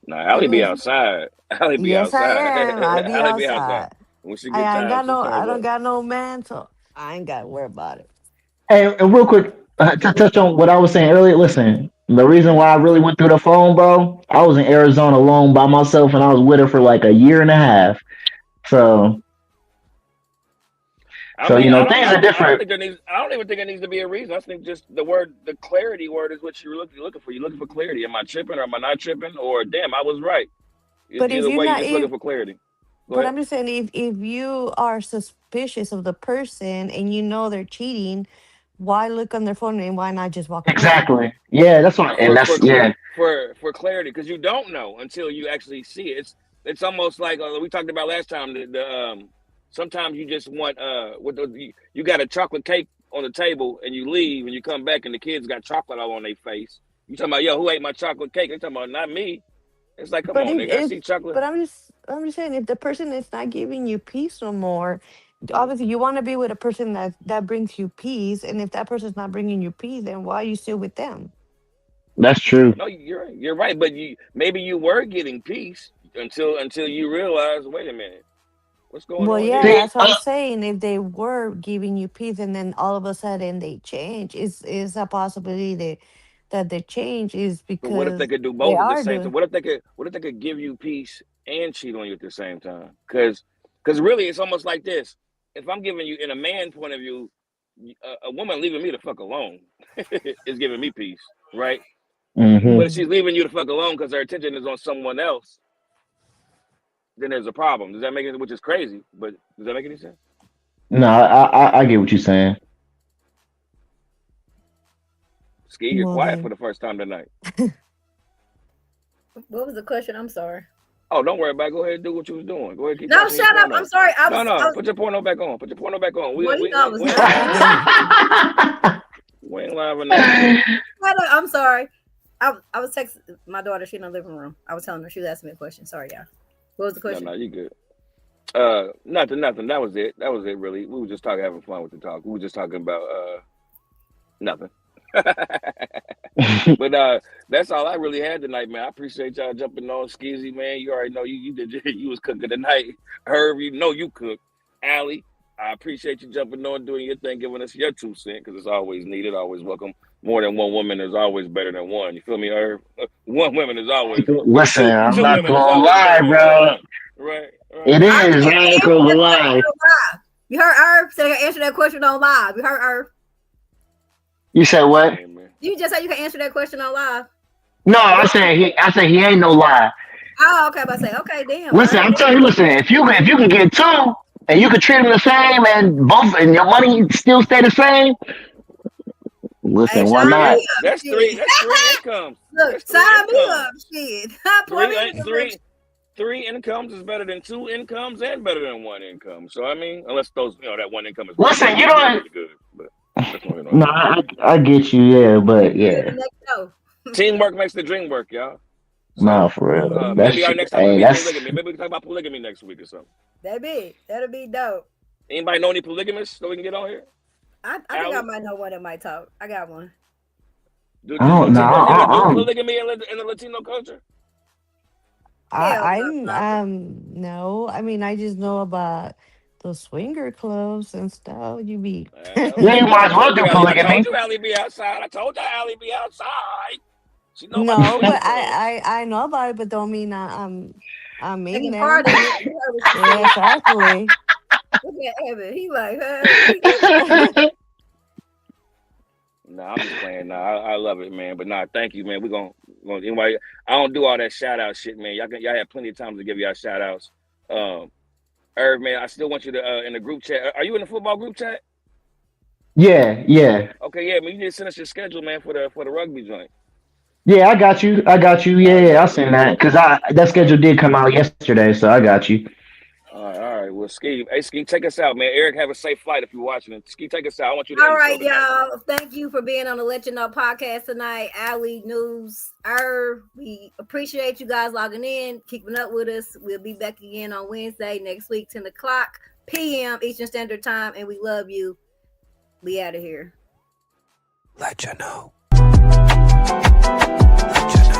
Nah, Allie be outside. Allie be
Yes, I
outside.
am. I be
Allie be outside.
outside.
When she get
I ain't
tired,
got
she
no.
turns
I don't
up.
got no man, so I ain't got to worry about it.
Hey, and real quick, to touch on what I was saying earlier. Listen, the reason why I really went through the phone, bro, I was in Arizona alone by myself, and I was with her for like a year and a half. So,
I
so
mean,
things are
I don't
different.
think there needs. I don't even think it needs to be a reason. I think just the clarity word is what you're looking for. You're looking for clarity. Am I tripping or am I not tripping? Or damn, I was right.
But if
Either
you're
way, you're
not,
just looking for clarity. Go
but
ahead.
I'm just saying, if you are suspicious of the person and you know they're cheating, why look on their phone and why not just walk away?
Exactly. Yeah, that's what, and
for
that's
for
yeah.
for clarity, because you don't know until you actually see it. It's almost like we talked about last time. Sometimes you just want you got a chocolate cake on the table and you leave and you come back and the kids got chocolate all on their face. You talking about, yo, who ate my chocolate cake? They talking about, not me. It's like, come
But
on, nigga, I see chocolate.
but I'm just saying, if the person is not giving you peace no more,
Mhm.
obviously you want to be with a person that brings you peace, and if that person's not bringing you peace, then why are you still with them?
That's true.
No, you're right, but maybe you were getting peace until you realize, wait a minute, what's going
Well,
on
yeah,
here?
See,
that's what I'm saying. If they were giving you peace and then all of a sudden they change, is a possibility that the change is
But what if they
because
could do
they
both at the
are
same time?
doing.
What if they could give you peace and cheat on you at the same time? Because really, it's almost like this. If I'm giving you, in a man point of view, a woman leaving me the fuck alone is giving me peace, right?
hmm
But if
Mm.
she's leaving you the fuck alone because her attention is on someone else, then there's a problem. Does that make it? Which is crazy, but does that make any sense?
no, I get what you're saying.
Ski, you're
Well
quiet for
then,
the first time tonight.
What was the question? I'm sorry.
Oh, don't worry about it. Go ahead and do what you was doing. Go ahead, keep
No,
watching your
shut up. I'm
porno.
sorry.
No,
I
no,
was.
put your porno back on. Put your porno back on.
Well, you know, I was
We ain't
not.
live.
damn.
We ain't live or nothing.
I'm sorry. I was texting my daughter. She in the living room. I was telling her, she was asking me a question. Sorry, y'all. What was the
No,
question?
no, you good. Nothing. That was it. That was it. Really, we were just talking, having fun with the talk. We were just talking about nothing. But that's all I really had tonight, man. I appreciate y'all jumping on, Skeezy, man. You already know you did you was cooking tonight. Herb, you know you cook. Allie, I appreciate you jumping on, doing your thing, giving us your 2 cents, because it's always needed, always welcome. More than one woman is always better than one. You feel me, Herb? One woman is always
Listen, I'm
two
not
women is
gonna
always better
lie,
than one.
bro.
Right,
It
right.
I
is.
said,
I ain't
answer
gonna
that
lie.
question on live. You heard Irv said I can answer that question on live. You heard Irv?
You said what?
Hey, man.
You just said you can answer that question on live.
No, I said he ain't no lie.
Oh, okay. But I say, okay, damn,
Listen,
Irv.
I'm telling you, listen, if you can get two and you can treat them the same and both and your money still stay the same,
Hey,
listen, why
sign me
not?
Shit,
up,
that's
shit.
three incomes.
Look,
That's three
sign me
incomes.
up, shit. Pour
Three,
me in
uh,
the
three, three incomes is better than two incomes and better than one income. So I mean, unless that one income is really,
Listen,
really,
you
really,
don't.
really good. But that's one
No,
thing.
I get you, yeah, but yeah,
next show.
Teamwork makes the dream work, y'all.
no,
So
for real. That
maybe our
shit.
next topic will
Hey,
be
that's
polygamy. Maybe we can talk about polygamy next week or something.
That'll be dope.
Anybody know any polygamists that we can get on here?
I think I
Allie,
might know one that might talk. I got one.
I don't know.
Latino people do polygamy in the Latino culture?
Hell
I
no.
no. I mean, I just know about the swinger clubs and stuff. You be
Yeah, you
I
might as well
told you,
do
Allie. I told
polygamy.
you, Allie be outside. I told you, Allie be outside. She know about the
no,
swinger
but
clubs.
I know about it, but don't mean I'm in
Taking
them.
part in it. You heard what she
Yeah,
said.
exactly.
Look at Evan. He like, hey.
No, I'm just playing. No, I love it, man. But nah, thank you, man. We're gonna anybody. I don't do all that shout out shit, man. Y'all have plenty of times to give y'all shout outs. Irv, man, I still want you to in the group chat. Are you in the football group chat?
Yeah, yeah,
Okay, yeah, man. You need to send us your schedule, man, for the rugby joint.
yeah. I got you. I got you.
All
Yeah,
right,
yeah. I'll
bet.
send that because that
All right.
schedule did come out yesterday, so I got you.
All right. Well, Ski, hey, Ski, take us out, man. Eric, have a safe flight if you're watching it. Ski, take us out. I want you to
All
end the show
right,
tonight.
y'all. Thank you for being on the Let You Know podcast tonight. Allie, News, Irv. We appreciate you guys logging in, keeping up with us. We'll be back again on Wednesday next week, 10 o'clock p.m. Eastern Standard Time. And we love you. We out of here.
Let you know. Let you know.